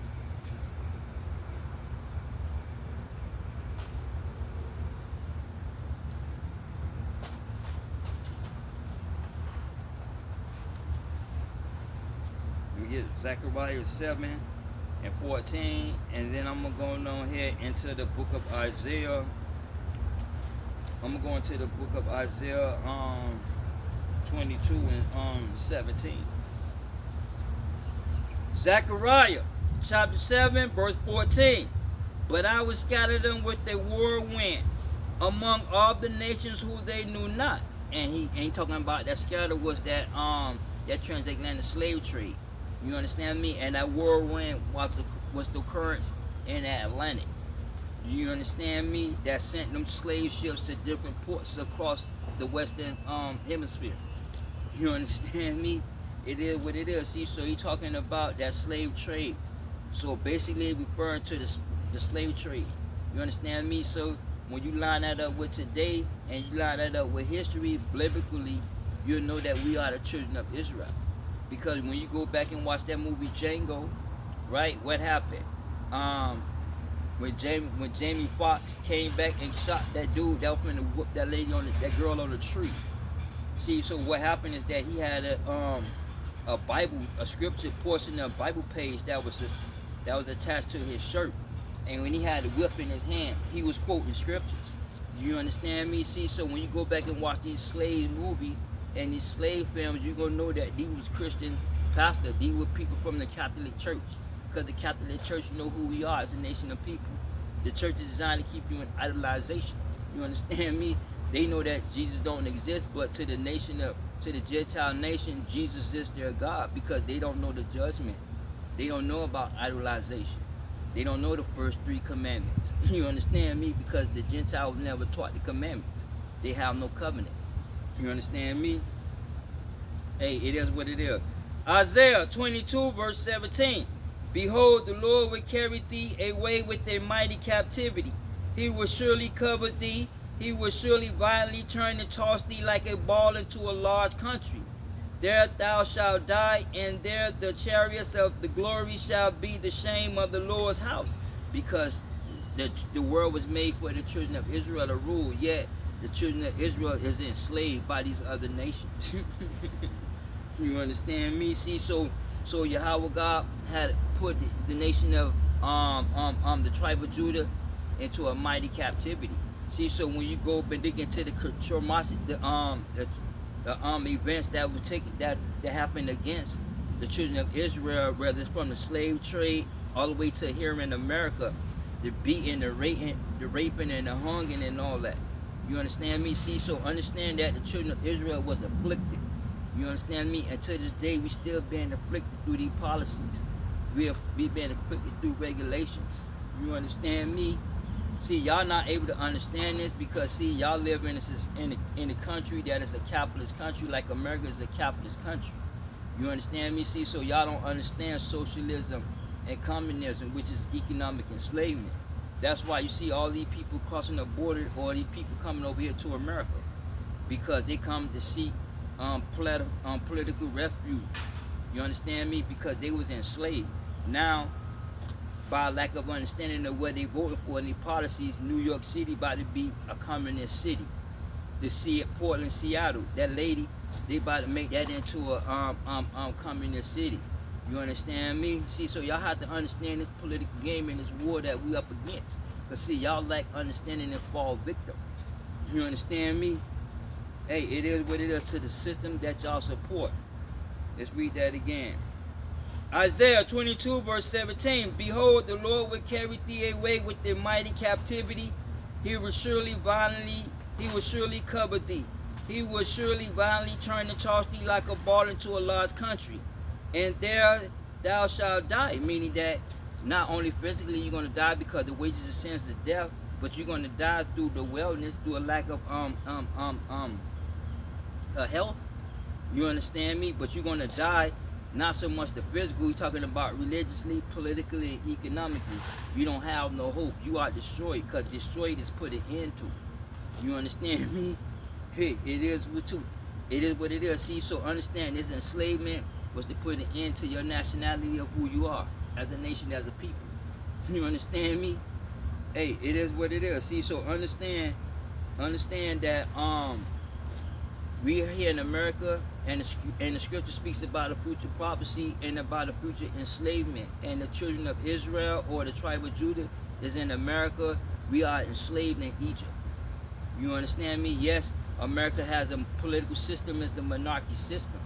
Let me get Zechariah 7 and 14. And then I'm going to go on here into the book of Isaiah. I'm going to go into the book of Isaiah 22 and 17. Zechariah chapter 7 verse 14. But I will scatter them with a whirlwind among all the nations who they knew not. And he ain't talking about that scatter was that transatlantic slave trade. You understand me? And that whirlwind was the currents in the Atlantic. Do you understand me? That sent them slave ships to different ports across the western hemisphere. You understand me? It is what it is. See, so he's talking about that slave trade. So basically referring to the slave trade. You understand me? So when you line that up with today and you line that up with history, biblically, you'll know that we are the children of Israel. Because when you go back and watch that movie Django, right? What happened? When Jamie Foxx came back and shot that dude that was going to whoop that girl on the tree. See, so what happened is that he had a Bible, a scripture portion of a Bible page that was attached to his shirt, and when he had the whip in his hand, he was quoting scriptures. You understand me? See, so when you go back and watch these slave movies and these slave films, you're gonna know that these was Christian pastors. These were people from the Catholic Church, because the Catholic Church, you know who we are as a nation of people. The church is designed to keep you in idolization. You understand me? They know that Jesus don't exist, but to the Gentile nation, Jesus is their God, because they don't know the judgment. They don't know about idolization. They don't know the first 3 commandments. You understand me? Because the Gentiles never taught the commandments. They have no covenant. You understand me? Hey, it is what it is. Isaiah 22 verse 17. Behold, the Lord will carry thee away with a mighty captivity. He will surely cover thee. He will surely violently turn and toss thee like a ball into a large country. There thou shalt die, and there the chariots of the glory shall be the shame of the Lord's house. Because the world was made for the children of Israel to rule, yet the children of Israel is enslaved by these other nations. You understand me? See, so Yahweh God had put the nation of the tribe of Judah into a mighty captivity. See, so when you go up and dig into the events that were taken that happened against the children of Israel, whether it's from the slave trade all the way to here in America, the beating, the raping, and the hungering and all that. You understand me? See, so understand that the children of Israel was afflicted. You understand me? And to this day, we still being afflicted through these policies. We being afflicted through regulations. You understand me? See, y'all not able to understand this because, see, y'all live in a country that is a capitalist country, like America is a capitalist country. You understand me? See, so y'all don't understand socialism and communism, which is economic enslavement. That's why you see all these people crossing the border, or these people coming over here to America, because they come to seek political refuge. You understand me? Because they was enslaved. Now, by lack of understanding of what they voted for and their policies, New York City about to be a communist city. Portland, Seattle, that lady, they about to make that into a communist city. You understand me? See, so y'all have to understand this political game and this war that we up against. Cause see, y'all lack understanding and fall victim. You understand me? Hey, it is what it is to the system that y'all support. Let's read that again. Isaiah 22 verse 17. Behold, the Lord will carry thee away with the mighty captivity. He will surely cover thee. He will surely violently turn and toss thee like a ball into a large country. And there thou shalt die. Meaning that not only physically you're going to die because the wages of sin is death, but you're going to die through the wellness, through a lack of health. You understand me? But you're going to die not so much the physical. You're talking about religiously, politically, and economically. You don't have no hope. You are destroyed, because destroyed is put an end to. You understand me? Hey, it is what it is. See, so understand this enslavement was to put an end to your nationality of who you are as a nation, as a people. You understand me? Hey, it is what it is. See, so understand that we are here in America, and the scripture speaks about a future prophecy and about a future enslavement. And the children of Israel, or the tribe of Judah, is in America. We are enslaved in Egypt. You understand me? Yes, America has a political system, is the monarchy system.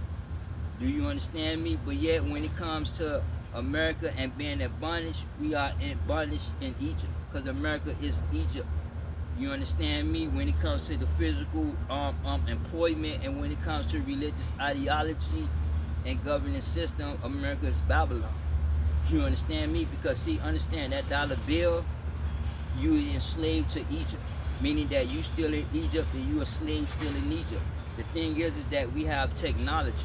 Do you understand me? But yet, when it comes to America and being in bondage, we are in bondage in Egypt, because America is Egypt. You understand me? When it comes to the physical employment, and when it comes to religious ideology and governance system, America is Babylon. You understand me? Because see, understand that dollar bill, you enslaved to Egypt, meaning that you still in Egypt and you a slave still in Egypt. The thing is that we have technology,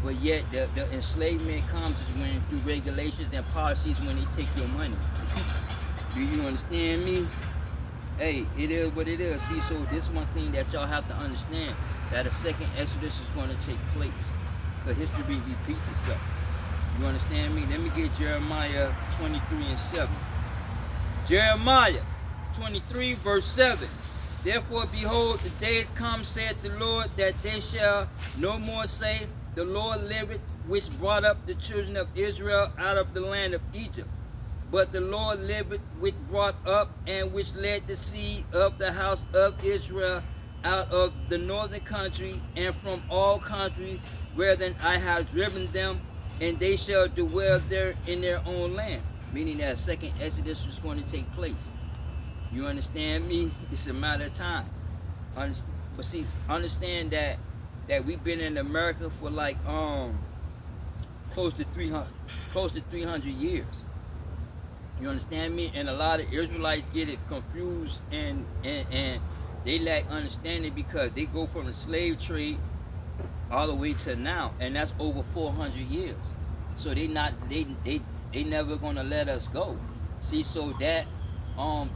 but yet the enslavement comes when through regulations and policies when they take your money. Do you understand me? Hey, it is what it is. See, so this one thing that y'all have to understand, that a second Exodus is going to take place, because history repeats itself. You understand me? Let me get Jeremiah 23 and 7. Jeremiah 23 verse 7. Therefore, behold, the days come, saith the Lord, that they shall no more say, the Lord liveth, which brought up the children of Israel out of the land of Egypt. But the Lord liveth, which brought up and which led the seed of the house of Israel out of the northern country, and from all countries wherein I have driven them, and they shall dwell there in their own land. Meaning that second Exodus is going to take place. You understand me? It's a matter of time. But see, understand that we've been in America for like close to 300 years. You understand me? And a lot of Israelites get it confused, and they lack understanding, because they go from the slave trade all the way to now, and that's over 400 years. So they never gonna let us go. See, so that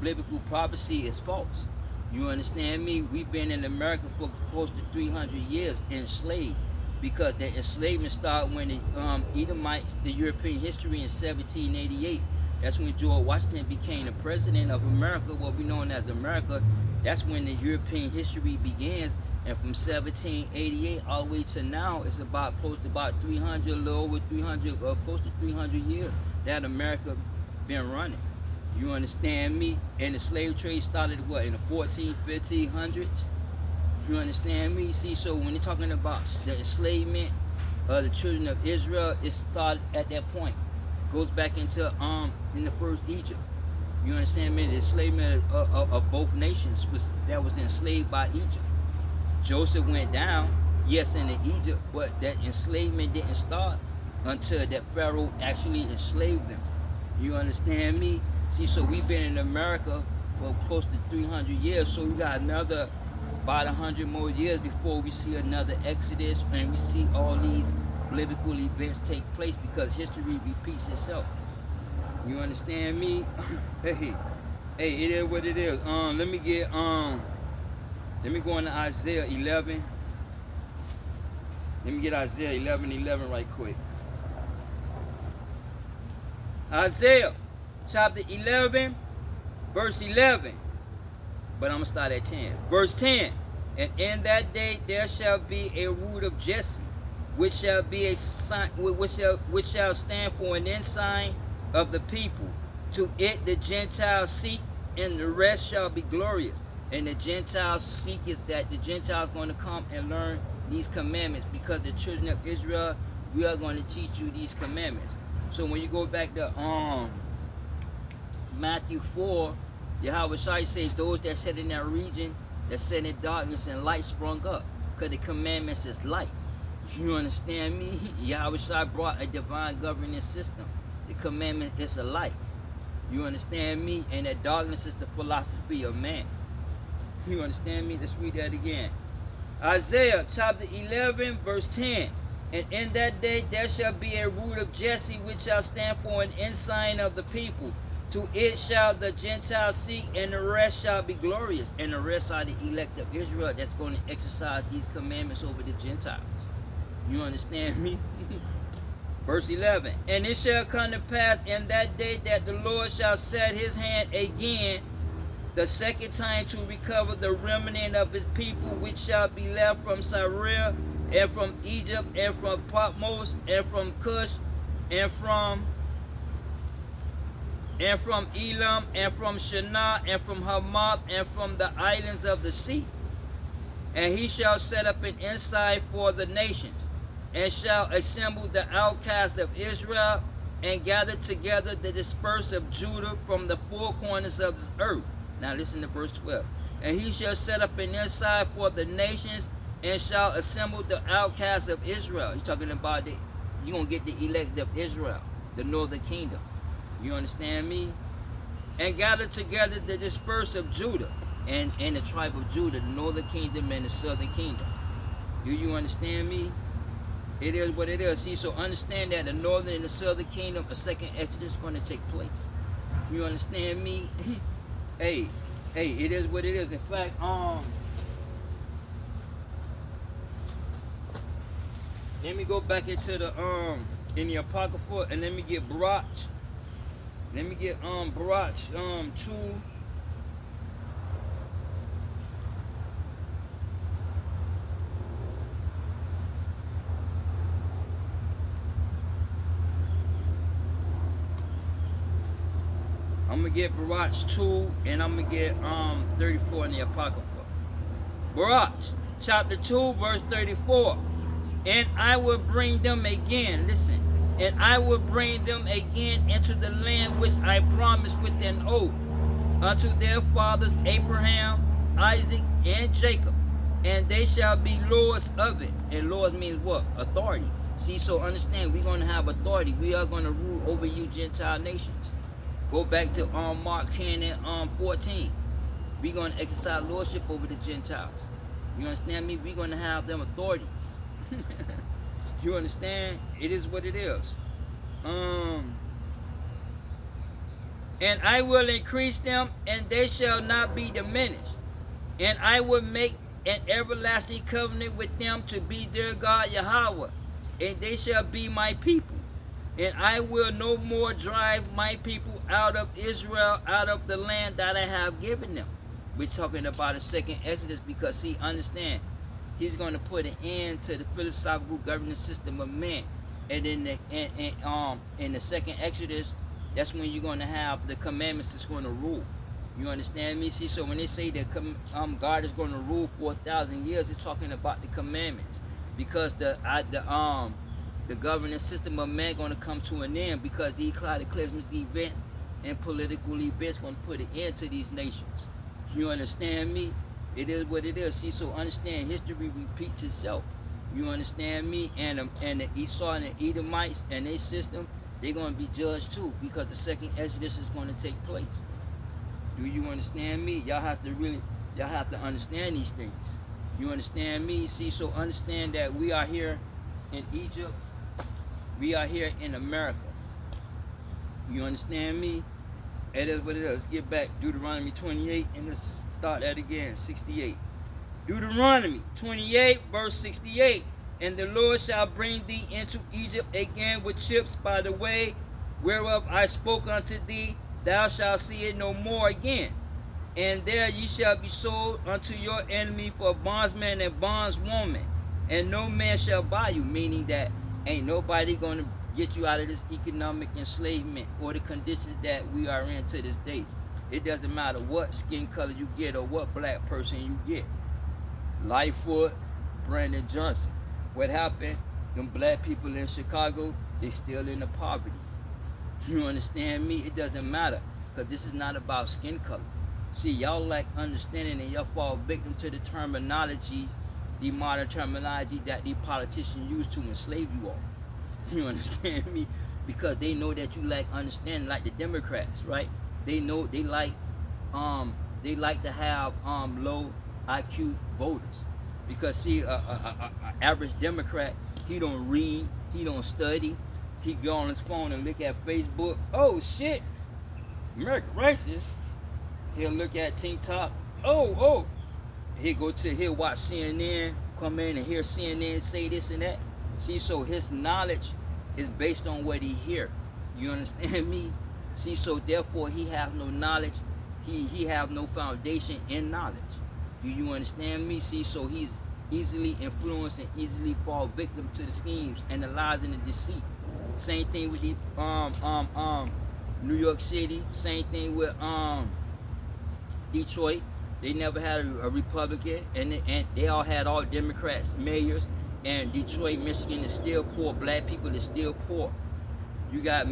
biblical prophecy is false. You understand me? We've been in America for close to 300 years enslaved, because the enslavement started when the Edomites, the European history in 1788, That's when George Washington became the president of America, what we know as America. That's when the European history begins. And from 1788 all the way to now, it's about close to about 300, a little over 300, close to 300 years that America been running. You understand me? And the slave trade started what, in the 1500s? You understand me? See, so when they're talking about the enslavement of the children of Israel, it started at that point. It goes back into in the first Egypt. You understand me? The enslavement of both nations that was enslaved by Egypt. Joseph went down, yes, into Egypt, but that enslavement didn't start until that Pharaoh actually enslaved them. You understand me? See, so we've been in America for close to 300 years, so we got another about 100 more years before we see another Exodus and we see all these biblical events take place, because history repeats itself. You understand me? hey, it is what it is. Let me go into Isaiah 11. Let me get Isaiah 11:11 right quick. Isaiah chapter 11, verse 11. But I'm going to start at 10. Verse 10. And in that day there shall be a root of Jesse, which shall be a sign, which shall stand for an ensign of the people. To it the Gentiles seek, and the rest shall be glorious. And the Gentiles seek is that the Gentiles going to come and learn these commandments, because the children of Israel, we are going to teach you these commandments. So when you go back to Matthew 4, Yahweh Shai says those that sat in that region, that sat in darkness and light sprung up, because the commandments is light. You understand me? Yahweh Shai brought a divine governing system. The commandment is a light. You understand me? And that darkness is the philosophy of man. You understand me? Let's read that again. Isaiah chapter 11, verse 10. And in that day there shall be a root of Jesse, which shall stand for an ensign of the people. To it shall the Gentiles seek, and the rest shall be glorious. And the rest are the elect of Israel that's going to exercise these commandments over the Gentiles. You understand me? Verse 11. And it shall come to pass in that day that the Lord shall set his hand again the second time to recover the remnant of his people, which shall be left from Syria, and from Egypt, and from Patmos, and from Cush, and from Elam, and from Shinar, and from Hamath, and from the islands of the sea. And he shall set up an ensign for the nations, and shall assemble the outcasts of Israel, and gather together the dispersed of Judah from the four corners of the earth. Now listen to verse 12. And he shall set up an ensign for the nations, and shall assemble the outcasts of Israel. He's talking about you're going to get the elect of Israel, the northern kingdom. You understand me? And gather together the dispersed of Judah, and the tribe of Judah, the northern kingdom and the southern kingdom. Do you understand me? It is what it is. See, so understand that the northern and the southern kingdom, a second Exodus is going to take place. You understand me? Hey, it is what it is. In fact, let me go back into the in the Apocrypha, and let me get Baruch. Let me get Baruch 2. I'm gonna get Baruch 2, and I'm gonna get 34 in the Apocrypha. Baruch chapter 2, verse 34. And I will bring them again, listen, and I will bring them again into the land which I promised with an oath unto their fathers Abraham, Isaac, and Jacob, and they shall be lords of it. And lords means what? Authority. See, so understand, we're going to have authority. We are going to rule over you Gentile nations. Go back to Mark 10 and 14. We're going to exercise lordship over the Gentiles. You understand me? We're going to have them authority. You understand? It is what it is. And I will increase them, and they shall not be diminished. And I will make an everlasting covenant with them to be their God Yahweh, and they shall be my people. And I will no more drive my people out of Israel, out of the land that I have given them. We're talking about a second Exodus because, see, understand, he's going to put an end to the philosophical governance system of man. And in the second Exodus, that's when you're going to have the commandments that's going to rule. You understand me? See, so when they say that God is going to rule for 1,000 years, it's talking about the commandments, because the governance system of man going to come to an end, because the cataclysmic events and political events going to put an end to these nations. You understand me? It is what it is. See, so understand, history repeats itself. You understand me? And the Esau and the Edomites and their system, they're going to be judged too, because the second Exodus is going to take place. Do you understand me? Y'all have to understand these things. You understand me? See, so understand that we are here in Egypt. We are here in America. You understand me? It is what it is. Let's get back. Deuteronomy 28, and let's start that again. 68. Deuteronomy 28, verse 68. And the Lord shall bring thee into Egypt again with ships by the way whereof I spoke unto thee. Thou shalt see it no more again. And there ye shall be sold unto your enemy for bondsman and bondswoman, and no man shall buy you, meaning that ain't nobody going to get you out of this economic enslavement or the conditions that we are in to this day. It doesn't matter what skin color you get or what black person you get. Lightfoot, Brandon Johnson. What happened? Them black people in Chicago, they still in the poverty. You understand me? It doesn't matter, because this is not about skin color. See, y'all lack understanding, and y'all fall victim to the terminologies, the modern terminology that the politicians use to enslave you all. You understand me? Because they know that you lack understanding, like the Democrats, right? They know they like to have low IQ voters, because see, a average Democrat, he don't read, he don't study. He go on his phone and look at Facebook. Oh shit, America racist. He'll look at TikTok. Oh. He'll watch CNN, come in and hear CNN say this and that. See, so his knowledge is based on what he hear. You understand me? See, so therefore he have no knowledge. He have no foundation in knowledge. Do you understand me? See, so he's easily influenced and easily fall victim to the schemes and the lies and the deceit. Same thing with the New York City. Same thing with Detroit. They never had a Republican, and they all had all Democrats mayors. And Detroit, Michigan is still poor. Black people is still poor. You got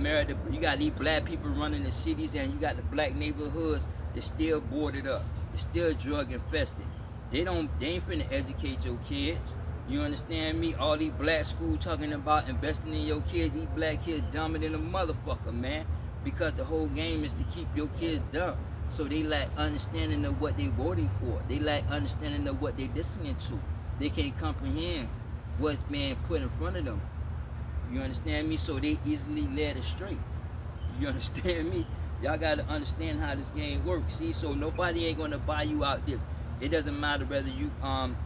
these black people running the cities, and you got the black neighborhoods that's still boarded up. It's still drug infested. They ain't finna educate your kids. You understand me? All these black schools talking about investing in your kids. These black kids dumber than a motherfucker, man. Because the whole game is to keep your kids dumb. So they lack understanding of what they voting for. They lack understanding of what they listening to. They can't comprehend what's being put in front of them. You understand me? So they easily led astray. You understand me? Y'all got to understand how this game works. See, so nobody ain't going to buy you out this. It doesn't matter whether you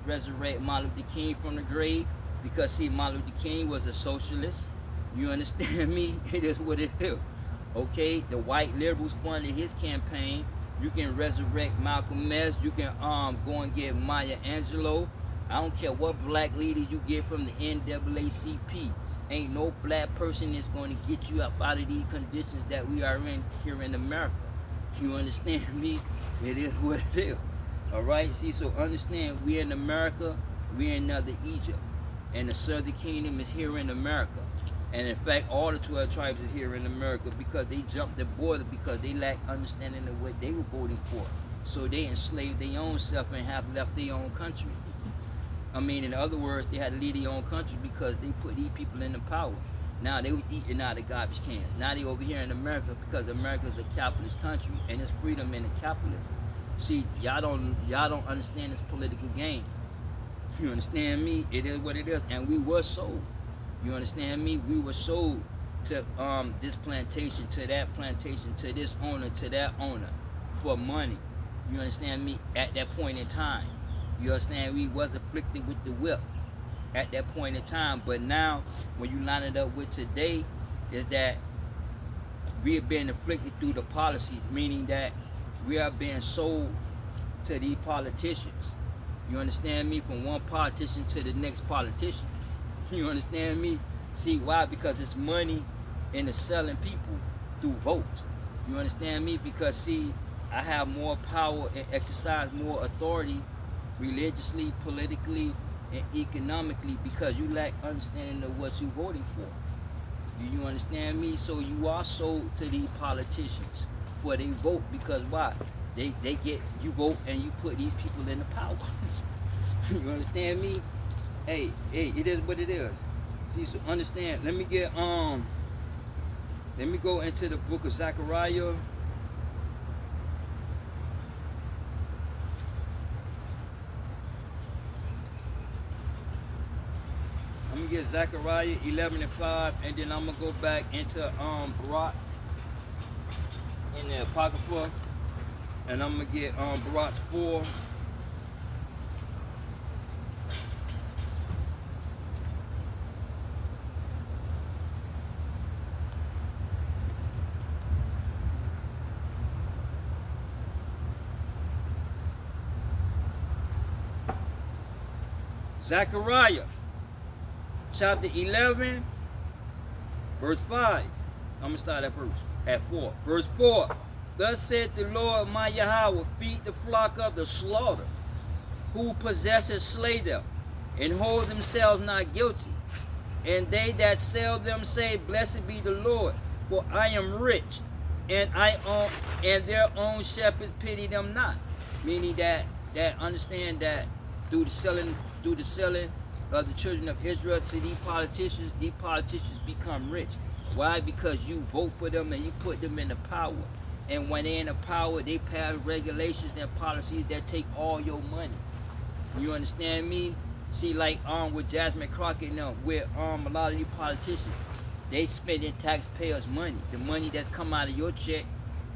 resurrect Martin Luther King from the grave, because see, Martin Luther King was a socialist. You understand me? It is what it is. Okay, the white liberals funded his campaign. You can resurrect Malcolm X. You can go and get Maya Angelou. I don't care what black leaders you get from the NAACP. Ain't no black person that's going to get you up out of these conditions that we are in here in America. You understand me? It is what it is. All right, see, so understand, we in America, we in another Egypt, and the Southern Kingdom is here in America. And in fact, all the 12 tribes are here in America, because they jumped the border because they lack understanding of what they were voting for. So they enslaved their own self and have left their own country. I mean, in other words, they had to leave their own country because they put these people in the power. Now they were eating out of garbage cans. Now they over here in America because America's a capitalist country, and it's freedom in the capitalism. See, y'all don't understand this political game. You understand me? It is what it is, and we were sold. You understand me? We were sold to this plantation, to that plantation, to this owner, to that owner, for money. You understand me? At that point in time, you understand, we was afflicted with the whip at that point in time. But now, when you line it up with today, is that we are being afflicted through the policies, meaning that we are being sold to these politicians. You understand me? From one politician to the next politician. You understand me? See why? Because it's money in the selling people through votes. You understand me? Because see, I have more power and exercise more authority religiously, politically, and economically because you lack understanding of what you're voting for. Do you understand me? So you are sold to these politicians for they vote because why? They get you vote and you put these people in the power. You understand me? Hey, it is what it is. See, so understand. Let me go into the book of Zechariah. I'm gonna get Zechariah 11:5, and then I'm gonna go back into Barak in the Apocrypha, and I'm gonna get Barak 4. Zechariah chapter 11, verse 5. I'm going to start at 4. Verse 4. Thus said the Lord my Yahweh, feed the flock of the slaughter, who possessors slay them, and hold themselves not guilty. And they that sell them say, Blessed be the Lord, for I am rich, and their own shepherds pity them not. Meaning that understand that through the selling of the children of Israel to these politicians become rich. Why? Because you vote for them and you put them in the power. And when they're in the power, they pass regulations and policies that take all your money. You understand me? See, like with Jasmine Crockett now, with a lot of these politicians, they spending taxpayers' money. The money that's come out of your check,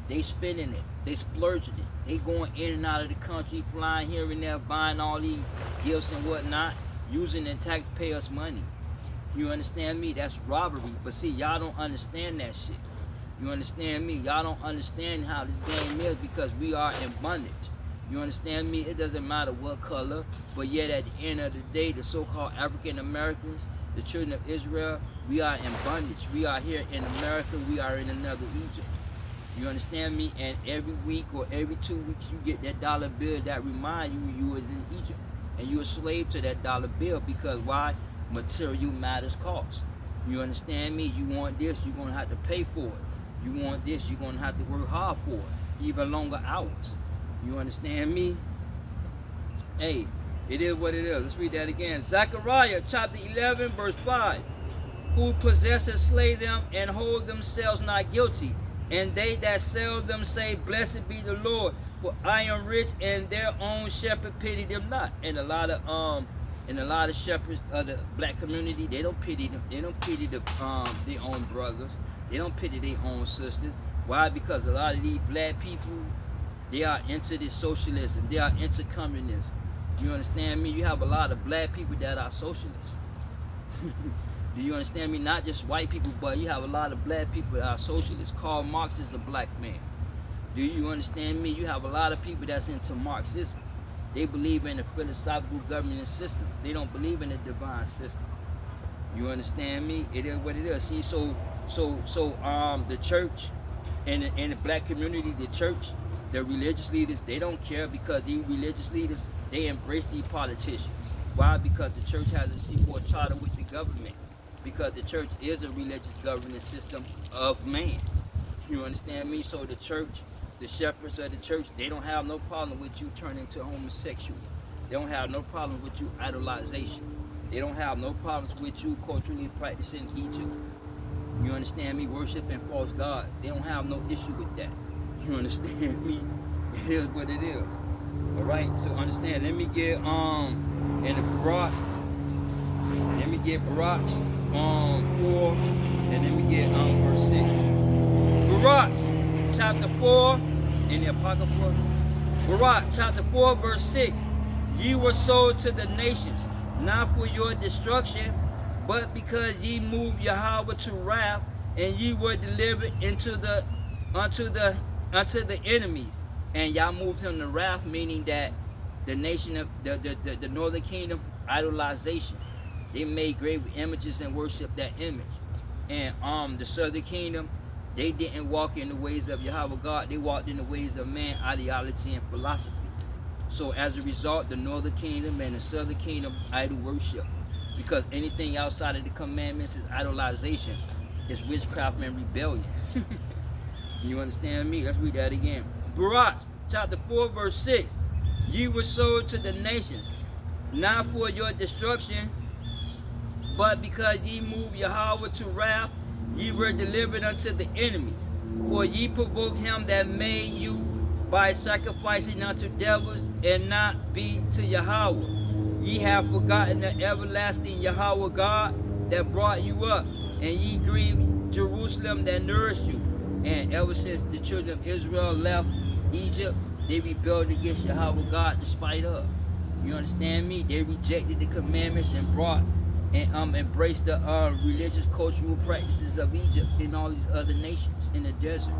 they spending it. They splurging it. They going in and out of the country, flying here and there, buying all these gifts and whatnot, using the taxpayers' money. You understand me? That's robbery. But see, y'all don't understand that shit. You understand me? Y'all don't understand how this game is because we are in bondage. You understand me? It doesn't matter what color, but yet at the end of the day, the so-called African Americans, the children of Israel, we are in bondage. We are here in America. We are in another Egypt. You understand me? And every week or every 2 weeks, you get that dollar bill that remind you was in Egypt. And you're a slave to that dollar bill because why? Material matters cost. You understand me? You want this, you're going to have to pay for it. You want this, you're going to have to work hard for it. Even longer hours. You understand me? Hey, it is what it is. Let's read that again. Zechariah chapter 11 verse 5. Who possessors slay them and hold themselves not guilty. And they that sell them say, Blessed be the Lord, for I am rich, and their own shepherd pity them not. And a lot of shepherds of the black community, they don't pity them. They don't pity their own brothers. They don't pity their own sisters. Why? Because a lot of these black people, they are into this socialism. They are into communism. You understand me? You have a lot of black people that are socialists. Do you understand me? Not just white people, but you have a lot of black people that are socialists. Karl Marx is a black man. Do you understand me? You have a lot of people that's into Marxism. They believe in a philosophical governance system. They don't believe in a divine system. You understand me? It is what it is. See, so the church and the black community, the church, the religious leaders, they don't care because these religious leaders, they embrace these politicians. Why? Because the church has a C4 charter with the government. Because the church is a religious governance system of man. You understand me? So the church, the shepherds of the church, they don't have no problem with you turning to homosexual. They don't have no problem with you idolization. They don't have no problems with you culturally practicing Egypt. You understand me? Worshiping false gods. They don't have no issue with that. You understand me? It is what it is. Alright, so understand. Let me get in the Barak. Let me get Barak 4, and let me get verse 6. Barak chapter 4 in the Apocrypha. Barak chapter 4 verse 6. Ye were sold to the nations, not for your destruction, but because ye moved Yahweh to wrath, and ye were delivered unto the unto the enemies, and y'all moved him to wrath, meaning that the nation of the northern kingdom idolization. They made graven images and worshiped that image. And the southern kingdom, they didn't walk in the ways of Yahweh God. They walked in the ways of man, ideology, and philosophy. So as a result, the northern kingdom and the southern kingdom idol worship. Because anything outside of the commandments is idolization. It's witchcraft and rebellion. You understand me? Let's read that again. Baruch, chapter 4, verse 6. Ye were sold to the nations, not for your destruction, but because ye moved Yahweh to wrath, ye were delivered unto the enemies. For ye provoked him that made you by sacrificing unto devils, and not be to Yahweh. Ye have forgotten the everlasting Yahweh God that brought you up, and ye grieved Jerusalem that nourished you. And ever since the children of Israel left Egypt, they rebelled against Yahweh God despite of. You understand me? They rejected the commandments and brought and embraced the religious cultural practices of Egypt and all these other nations in the desert.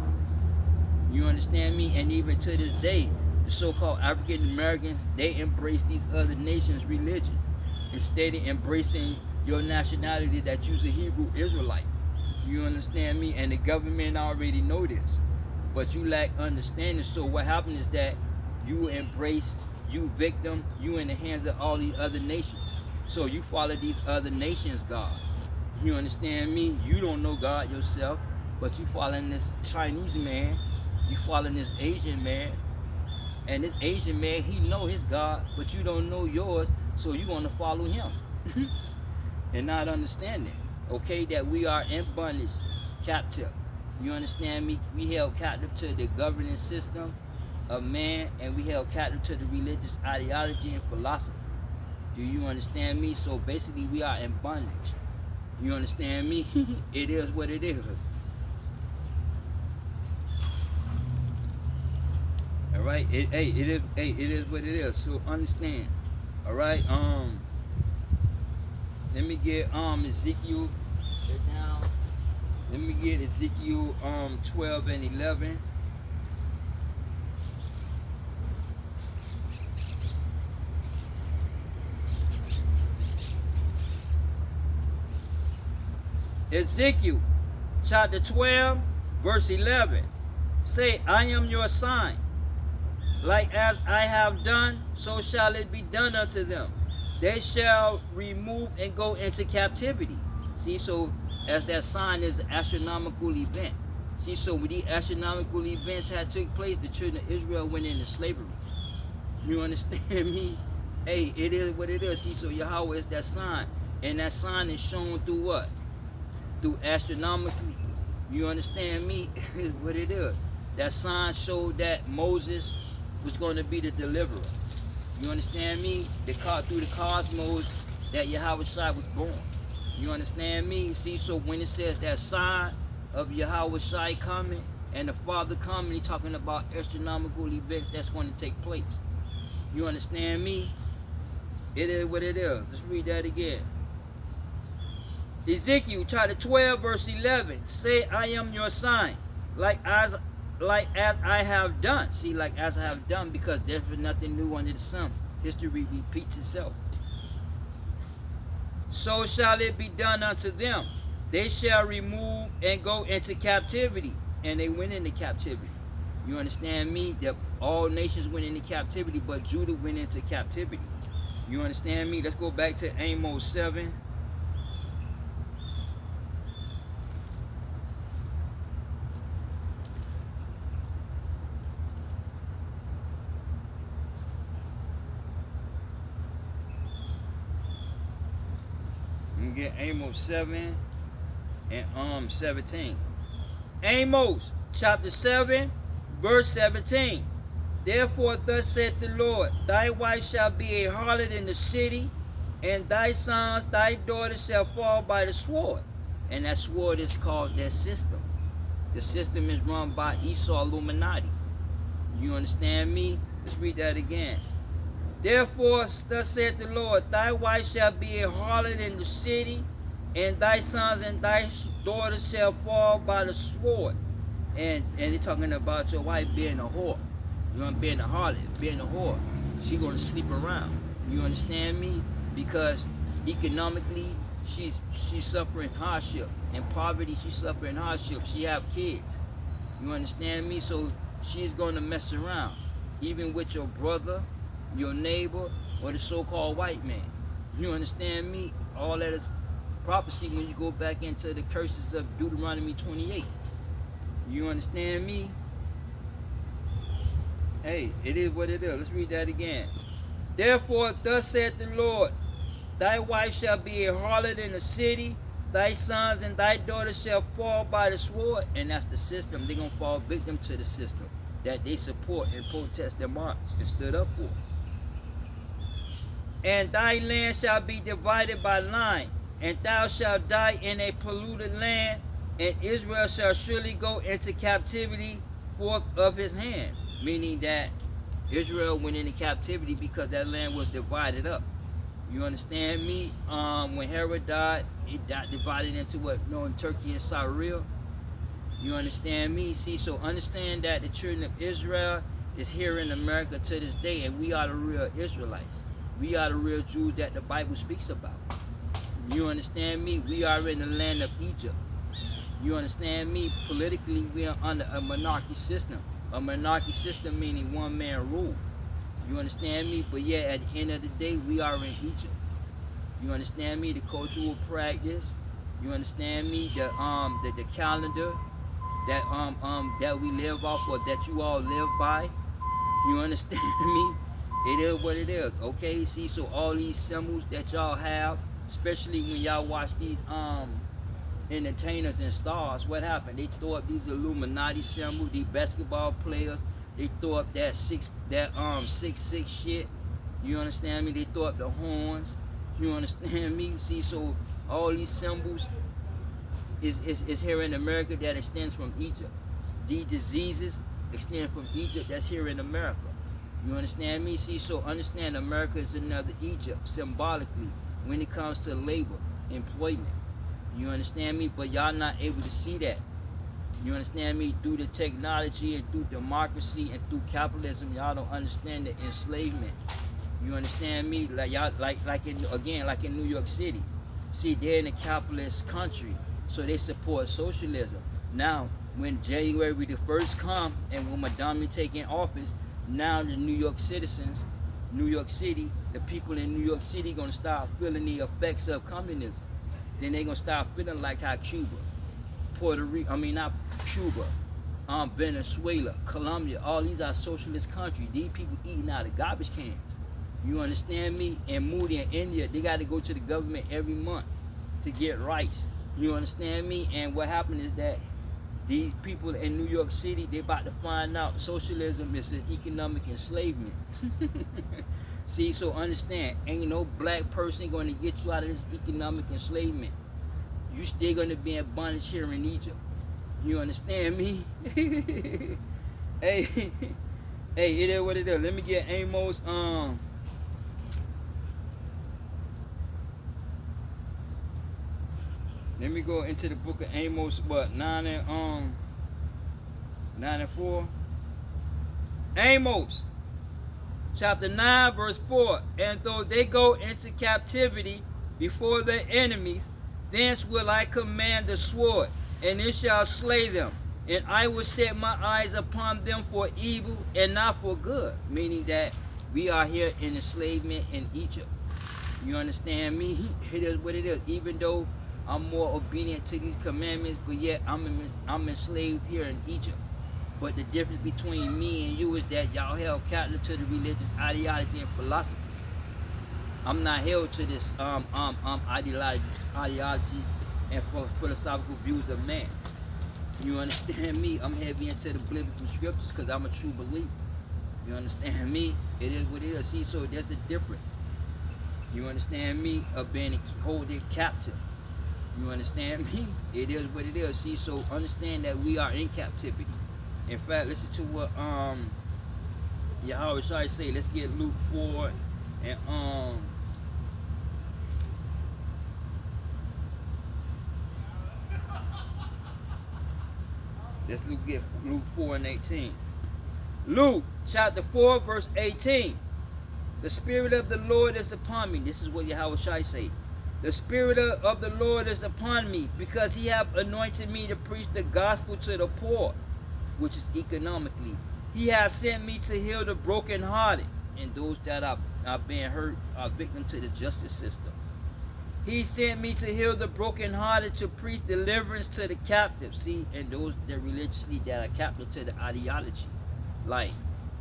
You understand me? And even to this day, the so-called African Americans, they embrace these other nations' religion instead of embracing your nationality that you's a Hebrew Israelite. You understand me? And the government already know this, but you lack understanding. So what happened is that you embrace, you victim, you in the hands of all these other nations. So you follow these other nations' God. You understand me? You don't know God yourself, but you following this Chinese man, you following this Asian man, and this Asian man, he know his God, but you don't know yours, so you want to follow him. And not understanding, okay, that we are in bondage, captive. You understand me? We held captive to the governing system of man, and we held captive to the religious ideology and philosophy. Do you understand me? So basically, we are in bondage. You understand me? It is what it is. All right. It is what it is. So understand. All right. Let me get Ezekiel down. Let me get Ezekiel 12 and 11. Ezekiel chapter 12 verse 11. Say, I am your sign. Like as I have done, so shall it be done unto them. They shall remove and go into captivity. See, so as that sign is an astronomical event. See, so when these astronomical events had took place, the children of Israel went into slavery. You understand me? Hey, it is what it is. See, so Yahweh is that sign. And that sign is shown through what? Through astronomically. You understand me? What it is. That sign showed that Moses was going to be the deliverer. You understand me? Through the cosmos that Yahweh Shai was born. You understand me? See, so when it says that sign of Yahweh Shai coming and the Father coming, he's talking about astronomical events that's going to take place. You understand me? It is what it is. Let's read that again. Ezekiel chapter 12 verse 11. Say, I am your sign, like as I have done. See, like as I have done, because there's nothing new under the sun. History repeats itself. So shall it be done unto them. They shall remove and go into captivity. And they went into captivity. You understand me? That all nations went into captivity, but Judah went into captivity. You understand me? Let's go back to Amos 7. Get Amos 7 and 17. Amos chapter 7 verse 17. Therefore thus saith the Lord, thy wife shall be a harlot in the city, and thy sons, thy daughters shall fall by the sword. And that sword is called that system. The system is run by Esau Illuminati. You understand me? Let's read that again. Therefore, thus saith the Lord, thy wife shall be a harlot in the city, And thy sons and thy daughters shall fall by the sword. And they're talking about your wife being a whore. You know, being a harlot, being a whore. She gonna sleep around. You understand me? Because economically, she's suffering hardship. In poverty, she's suffering hardship. She have kids. You understand me? So she's gonna mess around, even with your brother, your neighbor, or the so-called white man. You understand me? All that is prophecy when you go back into the curses of Deuteronomy 28. You understand me? Hey, it is what it is. Let's read that again. Therefore, thus saith the Lord, thy wife shall be a harlot in the city, thy sons and thy daughters shall fall by the sword. And that's the system. They're going to fall victim to the system that they support and protest and march and stood up for. And thy land shall be divided by line, and thou shalt die in a polluted land, and Israel shall surely go into captivity forth of his hand. Meaning that Israel went into captivity because that land was divided up. You understand me? When Herod died, it got divided into what in Turkey and Syria. You understand me? See, so understand that the children of Israel is here in America to this day, and we are the real Israelites. We are the real Jews that the Bible speaks about. You understand me? We are in the land of Egypt. You understand me? Politically, we are under a monarchy system. A monarchy system meaning one man rule. You understand me? But yeah, at the end of the day, we are in Egypt. You understand me? The cultural practice. You understand me? The calendar that we live off, or that you all live by. You understand me? It is what it is. Okay, see, so all these symbols that y'all have, especially when y'all watch these entertainers and stars, what happened? They throw up these Illuminati symbols, these basketball players, they throw up that 666 shit. You understand me? They throw up the horns. You understand me? See, so all these symbols is here in America that extends from Egypt. These diseases extend from Egypt that's here in America. You understand me? See, so understand America is another Egypt symbolically when it comes to labor, employment. You understand me? But y'all not able to see that. You understand me? Through the technology and through democracy and through capitalism, y'all don't understand the enslavement. You understand me? Like y'all, like in New York City. See, they're in a capitalist country, so they support socialism. Now, when January the 1st come and when Madame taking office, now the New York citizens, New York City, the people in New York City gonna start feeling the effects of communism. Then they gonna start feeling like how Cuba, Puerto Rico, not Cuba, Venezuela, Colombia, all these are socialist countries. These people eating out of garbage cans. You understand me? And Moody in India, they got to go to the government every month to get rice. You understand me? And what happened is that these people in New York City, they about to find out socialism is an economic enslavement. See, so understand, ain't no black person going to get you out of this economic enslavement. You still going to be in bondage here in Egypt. You understand me? Hey, hey, it is what it is. Let me get Amos. Let me go into the book of Amos. What 9 and 4. Amos, chapter 9, verse 4. And though they go into captivity before their enemies, thence will I command the sword, and it shall slay them. And I will set my eyes upon them for evil and not for good. Meaning that we are here in enslavement in Egypt. You understand me? It is what it is. Even though I'm more obedient to these commandments, but yet I'm enslaved here in Egypt. But the difference between me and you is that y'all held captive to the religious ideology and philosophy. I'm not held to this ideology and philosophical views of man. You understand me? I'm heavy into the biblical scriptures because I'm a true believer. You understand me? It is what it is. See, so there's a difference. You understand me? Of being holding captive. You understand me? It is what it is. See, so understand that we are in captivity. In fact, listen to what Yahweh Shai say. Let's get Luke 4 and Let's look at Luke 4 and 18. Luke chapter 4, verse 18. The Spirit of the Lord is upon me. This is what Yahweh Shai say. The Spirit of the Lord is upon me, because he hath anointed me to preach the gospel to the poor, which is economically. He has sent me to heal the brokenhearted, and those that are being hurt are victim to the justice system. He sent me to heal the brokenhearted, to preach deliverance to the captives. See, and those that religiously that are captive to the ideology, like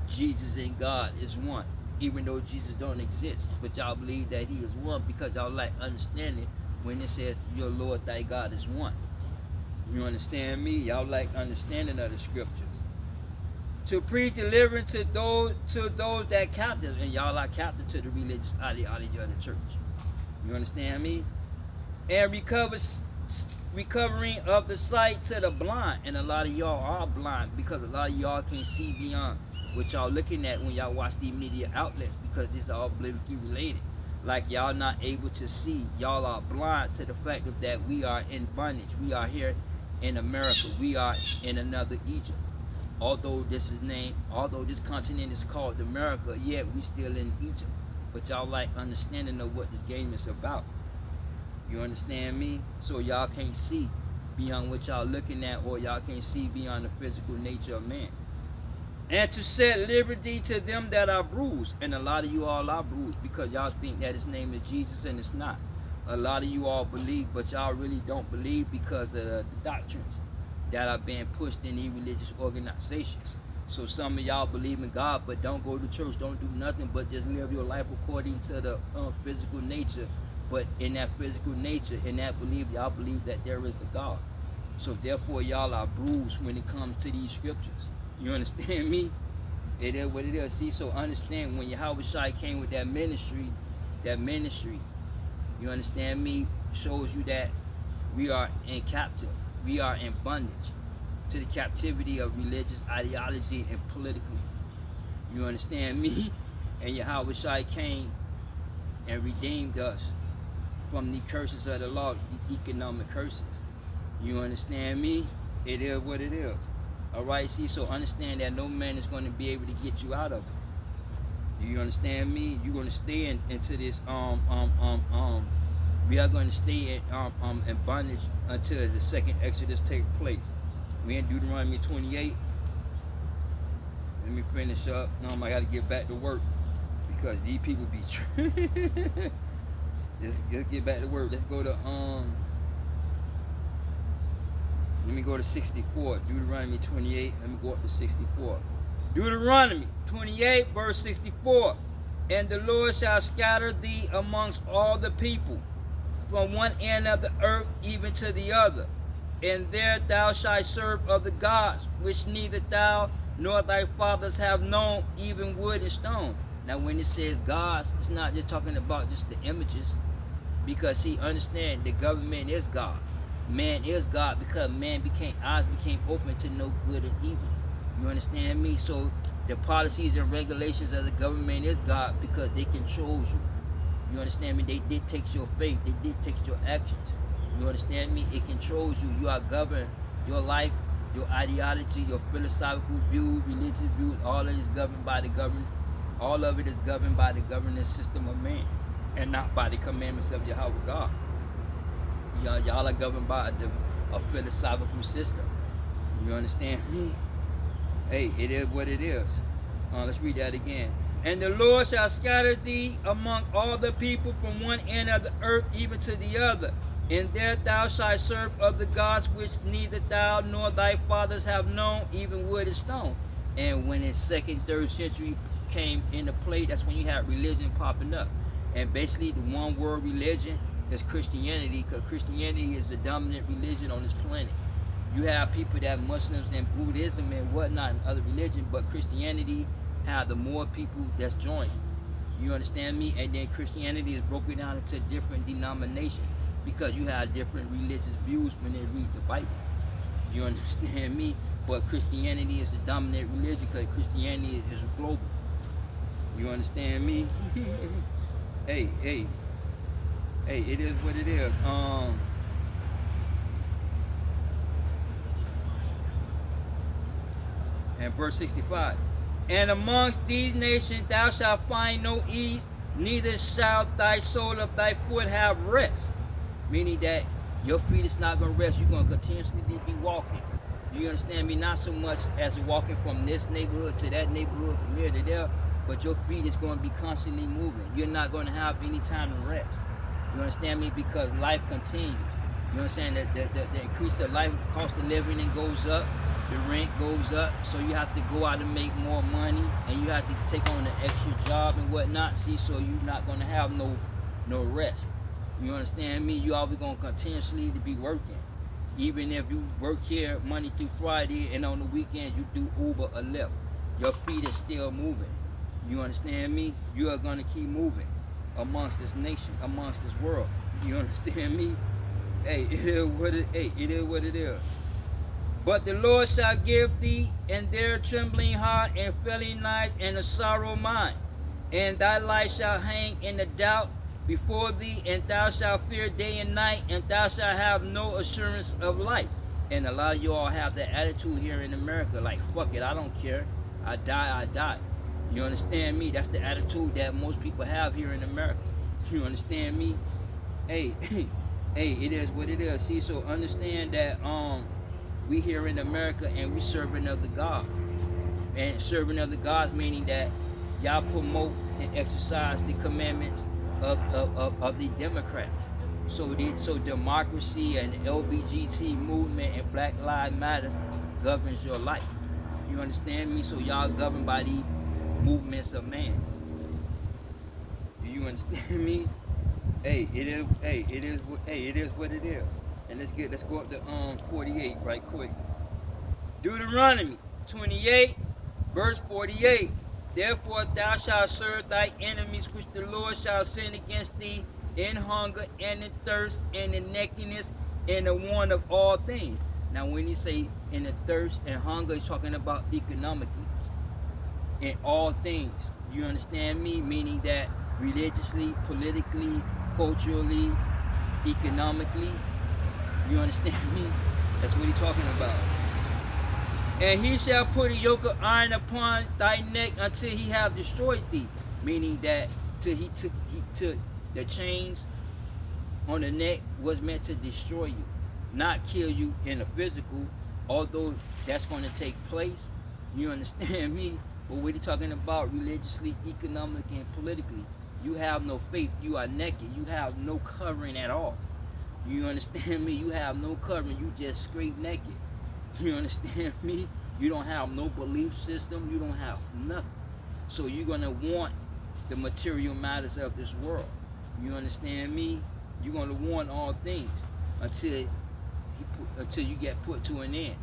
Jesus and God is one, even though Jesus don't exist, but y'all believe that he is one because y'all like understanding when it says your Lord thy God is one. You understand me? Y'all like understanding of the scriptures. To preach deliverance to those that captive, and y'all are captive to the religious ideology of the church. You understand me? And recovering of the sight to the blind. And a lot of y'all are blind because a lot of y'all can't see beyond what y'all looking at when y'all watch these media outlets, because this is all biblically related. Like y'all not able to see. Y'all are blind to the fact of that we are in bondage. We are here in America. We are in another Egypt. Although this continent is called America, yet we still in Egypt. But y'all like understanding of what this game is about. You understand me? So y'all can't see beyond what y'all looking at, or y'all can't see beyond the physical nature of man. And to set liberty to them that are bruised. And a lot of you all are bruised because y'all think that his name is Jesus, and it's not. A lot of you all believe, but y'all really don't believe because of the doctrines that are being pushed in these religious organizations. So some of y'all believe in God, but don't go to church, don't do nothing but just live your life according to the physical nature. But in that physical nature, in that belief, y'all believe that there is a God. So therefore, y'all are bruised when it comes to these scriptures. You understand me? It is what it is. See, so understand when Yahweh Shai came with that ministry, you understand me, shows you that we are in captive. We are in bondage to the captivity of religious ideology and political. You understand me? And Yahweh Shai came and redeemed us from the curses of the law, the economic curses. You understand me? It is what it is. All right, see, so understand that no man is going to be able to get you out of it. You understand me? You're going to stay into this we are going to stay in bondage until the second Exodus takes place. We in Deuteronomy 28. Let me finish up. I got to get back to work because these people be let's get back to work. Let's go to let me go to 64. Deuteronomy 28. Let me go up to 64. Deuteronomy 28, verse 64. And the Lord shall scatter thee amongst all the people, from one end of the earth even to the other. And there thou shalt serve of the gods, which neither thou nor thy fathers have known, even wood and stone. Now when it says gods, it's not just talking about just the images, because see, understand, the government is God. Man is God because eyes became open to know good and evil. You understand me? So the policies and regulations of the government is God because they controls you. You understand me? They dictate your faith. They dictate your actions. You understand me? It controls you. You are governed. Your life, your ideology, your philosophical views, religious views, all of it is governed by the government. All of it is governed by the governance system of man, and not by the commandments of Yahweh God. Y'all are governed by a philosophical system. You understand me? Hey, it is what it is. Let's read that again. And the Lord shall scatter thee among all the people from one end of the earth even to the other. And there thou shalt serve of the gods which neither thou nor thy fathers have known, even wood and stone. And when the second, third century came into play, that's when you had religion popping up. And basically the one world religion is Christianity, because Christianity is the dominant religion on this planet. You have people that Muslims and Buddhism and whatnot and other religions, but Christianity have the more people that's joined. You understand me? And then Christianity is broken down into different denominations because you have different religious views when they read the Bible. You understand me? But Christianity is the dominant religion because Christianity is global. You understand me? Hey, it is what it is. And verse 65. And amongst these nations thou shalt find no ease, neither shall thy sole of thy foot have rest. Meaning that your feet is not going to rest. You're going to continuously be walking. You understand me? Not so much as walking from this neighborhood to that neighborhood, from here to there, but your feet is going to be constantly moving. You're not going to have any time to rest. You understand me? Because life continues. You understand that the increase of life, cost of living, it goes up, the rent goes up, so you have to go out and make more money, and you have to take on an extra job and whatnot. See, so you're not going to have no rest. You understand me? You always going to continuously to be working. Even if you work here Monday through Friday, and on the weekends you do Uber or Lyft, your feet is still moving. You understand me? You are going to keep moving amongst this nation, amongst this world. You understand me? Hey, it is what it is. But the Lord shall give thee in their trembling heart and failing night and a sorrow mind, and thy life shall hang in the doubt before thee, and thou shalt fear day and night, and thou shalt have no assurance of life. And a lot of you all have that attitude here in America, like, fuck it, I don't care. I die. You understand me? That's the attitude that most people have here in America. You understand me? Hey, hey, it is what it is. See, so understand that we here in America and we serving other gods. And serving other gods meaning that y'all promote and exercise the commandments of the Democrats. So democracy and the LBGT movement and Black Lives Matter governs your life. You understand me? So y'all governed by the movements of man. Do you understand me? Hey, it is what it is. And let's go up to 48 right quick. Deuteronomy 28, verse 48. Therefore thou shalt serve thy enemies which the Lord shall send against thee in hunger and in thirst and in nakedness and the want of all things. Now when you say in the thirst and hunger, he's talking about economically. In all things. You understand me? Meaning that religiously, politically, culturally, economically. You understand me? That's what he's talking about. And he shall put a yoke of iron upon thy neck until he have destroyed thee. Meaning that till he took the chains on the neck was meant to destroy you, not kill you in the physical, although that's going to take place. You understand me? But what he's talking about religiously, economically, and politically, you have no faith. You are naked. You have no covering at all. You understand me? You have no covering. You just straight naked. You understand me? You don't have no belief system. You don't have nothing. So you're going to want the material matters of this world. You understand me? You're going to want all things until you get put to an end.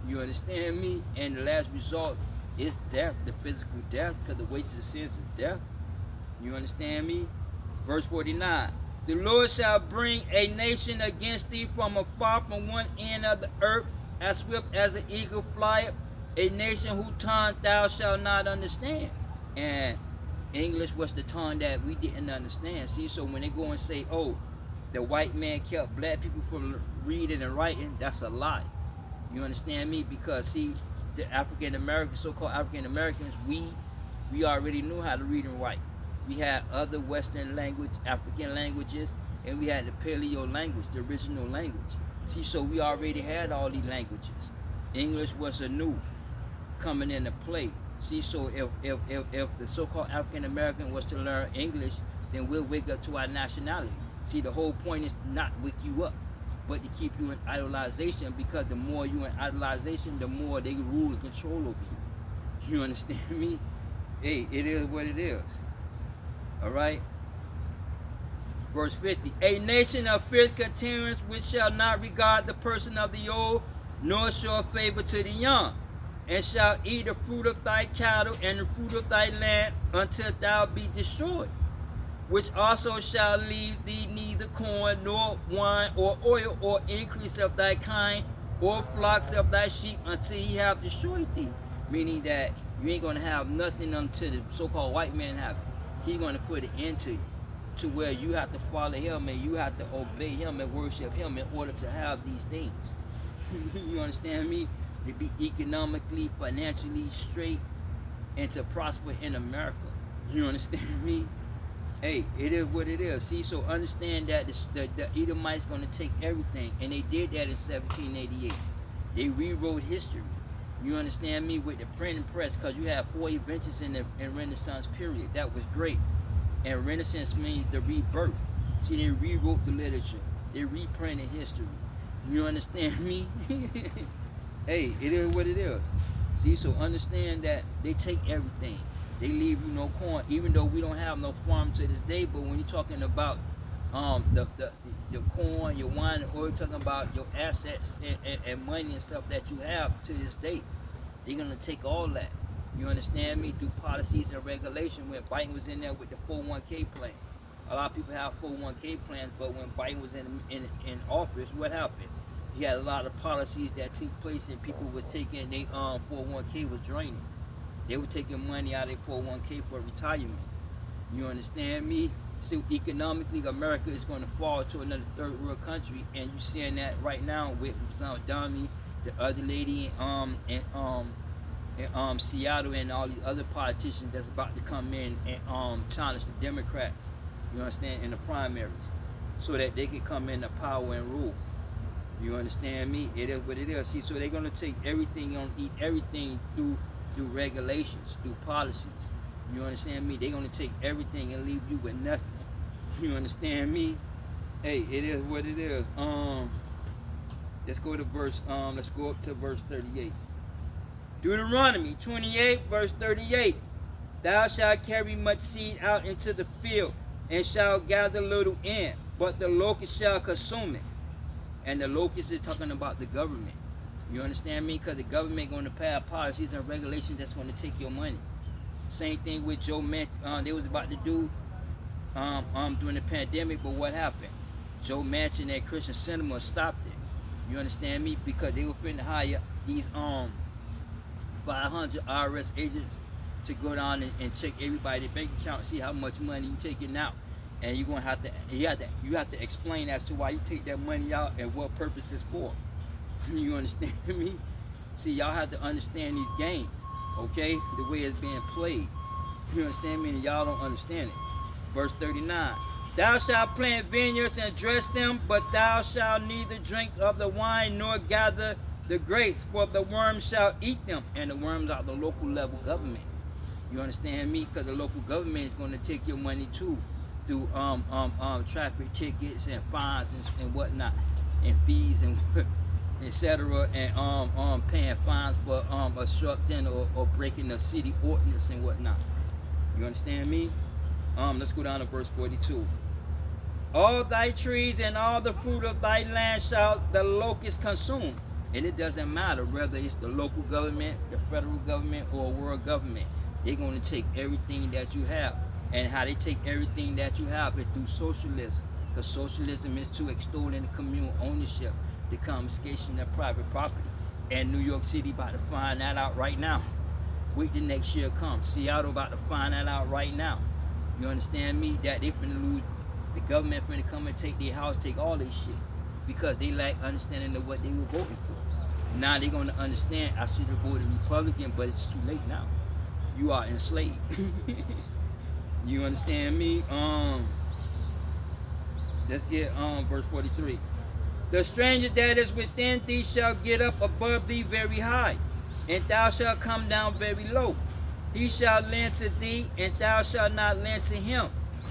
You understand me? And the last result is death, the physical death, because the wages of sins is death. You understand me? Verse 49. The Lord shall bring a nation against thee from afar, from one end of the earth, as swift as an eagle flieth, a nation whose tongue thou shalt not understand. And English was the tongue that we didn't understand. See, so when they go and say, oh, the white man kept black people from reading and writing, that's a lie. You understand me? Because see, the African Americans, so-called African Americans, we already knew how to read and write. We had other Western language, African languages, and we had the Paleo language, the original language. See, so we already had all these languages. English was a new coming into play. See, so if the so-called African American was to learn English, then we'll wake up to our nationality. See, the whole point is not wake you up, but to keep you in idolization, because the more you in idolization, the more they rule and control over you. You understand me? Hey, it is what it is. All right. Verse 50. A nation of fierce continuance which shall not regard the person of the old, nor show favor to the young, and shall eat the fruit of thy cattle and the fruit of thy land until thou be destroyed, which also shall leave thee neither corn, nor wine, or oil, or increase of thy kind, or flocks of thy sheep, until he have destroyed thee. Meaning that you ain't going to have nothing until the so-called white man have it. He's going to put it into you, to where you have to follow him and you have to obey him and worship him in order to have these things. You understand me? to be economically, financially straight, and to prosper in America. You understand me? Hey, it is what it is. See, so understand that the Edomites going to take everything, and they did that in 1788. They rewrote history. You understand me? With the printing press, because you have 4 inventions in the Renaissance period. That was great. And Renaissance means the rebirth. See, they rewrote the literature. They reprinted history. You understand me? Hey, it is what it is. See, so understand that they take everything. They leave you no corn, even though we don't have no farm to this day. But when you're talking about your corn, your wine, or you're talking about your assets and money and stuff that you have to this day, they're gonna take all that. You understand me? Through policies and regulation. When Biden was in there with the 401k plans, a lot of people have 401k plans, but when Biden was in office, what happened? He had a lot of policies that took place, and people was taking their 401k was draining. They were taking money out of their 401k for retirement. You understand me? So economically, America is going to fall to another third world country, and you're seeing that right now with Dami, the other lady, in Seattle, and all these other politicians that's about to come in and challenge the Democrats. You understand, in the primaries, so that they can come into power and rule. You understand me? It is what it is. See, so they're gonna take everything, on eat everything through regulations, through policies. You understand me? They're gonna take everything and leave you with nothing. You understand me? Hey, it is what it is. Let's go to verse. Let's go up to verse 38. Deuteronomy 28, verse 38. Thou shalt carry much seed out into the field, and shalt gather little in, but the locust shall consume it. And the locust is talking about the government. You understand me? Because the government going to pass policies and regulations that's going to take your money. Same thing with Joe Manchin. They was about to do during the pandemic, but what happened? Joe Manchin and Christian Cinema stopped it. You understand me? Because they were finna hire these 500 IRS agents to go down and check everybody's bank account, see how much money you taking out. And you're gonna have to explain as to why you take that money out and what purpose it's for. You understand me? See, y'all have to understand these games, okay? The way it's being played. You understand me? And y'all don't understand it. Verse 39. Thou shalt plant vineyards and dress them, but thou shalt neither drink of the wine nor gather the grapes, for the worms shall eat them. And the worms are the local level government. You understand me? Because the local government is going to take your money too, through traffic tickets and fines and whatnot, and fees and etc. And paying fines for obstructing or breaking the city ordinance and whatnot. You understand me? Let's go down to verse 42. All thy trees and all the fruit of thy land shall the locust consume. And it doesn't matter whether it's the local government, the federal government, or world government. They're going to take everything that you have. And how they take everything that you have is through socialism. Because socialism is to extol in the communal ownership, the confiscation of private property. And New York City about to find that out right now. Wait till next year comes. Seattle about to find that out right now. You understand me? That they finna lose, the government finna come and take their house, take all their shit. Because they lack understanding of what they were voting for. Now they're going to understand, I should have voted Republican, but it's too late now. You are enslaved. You understand me? Let's get verse 43. The stranger that is within thee shall get up above thee very high, and thou shalt come down very low. He shall lend to thee, and thou shalt not lend to him.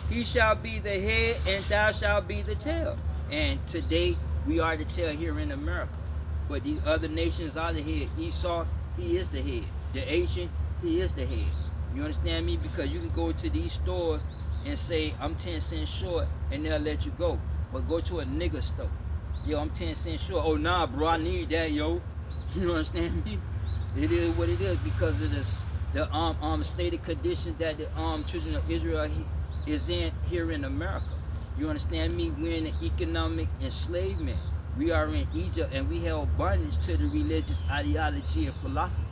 He shall be the head, and thou shalt be the tail. And today, we are the tail here in America. But these other nations are the head. Esau, he is the head. The Asian, he is the head. You understand me? Because you can go to these stores and say, I'm 10 cents short, and they'll let you go. But go to a nigger store. Yo, I'm 10 cents short. Oh, nah, bro, I need that, yo. You understand me? It is what it is because of this, the stated conditions that the children of Israel is in here in America. You understand me? We're in an economic enslavement. We are in Egypt, and we held bondage to the religious ideology and philosophy.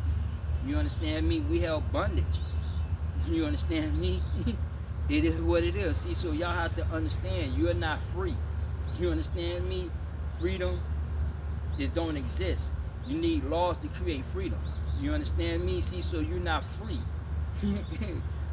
You understand me? We held bondage. You understand me? It is what it is. See, so y'all have to understand, you're not free. You understand me? Freedom, it don't exist. You need laws to create freedom. You understand me? See, so you're not free.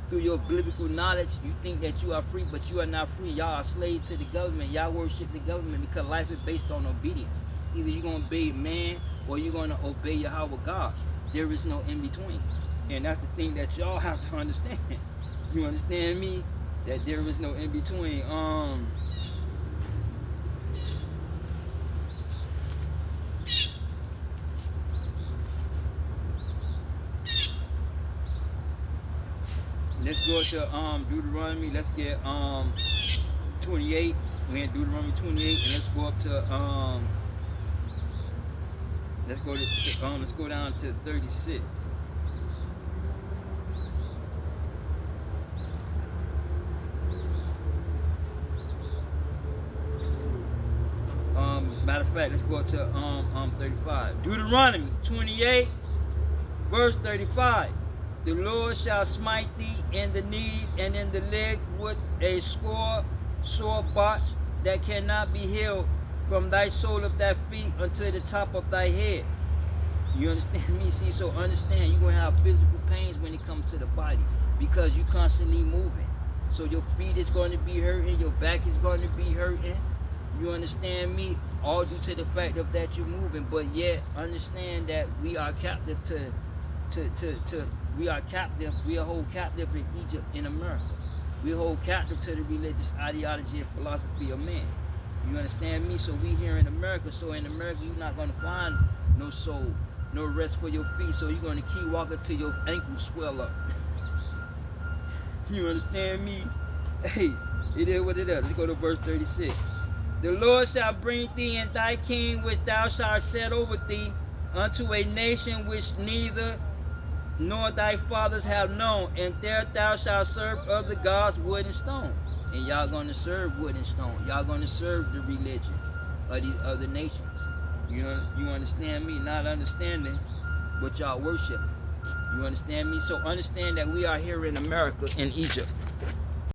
Through your biblical knowledge, you think that you are free, but you are not free. Y'all are slaves to the government. Y'all worship the government because life is based on obedience. Either you're going to obey man or you're going to obey Yahweh God. There is no in between. And that's the thing that y'all have to understand. You understand me? That there is no in between. Let's go to Deuteronomy. Let's get 28. We're in Deuteronomy 28, and let's go up to let's go down to 36. Matter of fact, let's go up to 35. Deuteronomy 28, verse 35. The Lord shall smite thee in the knee and in the leg with a sore botch that cannot be healed from thy sole of thy feet unto the top of thy head. You understand me? See, so understand you're going to have physical pains when it comes to the body because you're constantly moving. So your feet is going to be hurting, your back is going to be hurting. You understand me? All due to the fact of that you're moving, but yet understand that we are captive we are captive, we are hold captive in Egypt, in America. We hold captive to the religious ideology and philosophy of man. You understand me? So we here in America, so in America you're not going to find no soul, no rest for your feet, so you're going to keep walking till your ankles swell up. You understand me? Hey, it is what it is. Let's go to verse 36. The Lord shall bring thee and thy king which thou shalt set over thee unto a nation which neither nor thy fathers have known, and there thou shalt serve other gods, wood and stone. And y'all gonna serve wood and stone. Y'all gonna serve the religion of these other nations. You understand me? Not understanding what y'all worship. You understand me? So understand that we are here in America, in Egypt.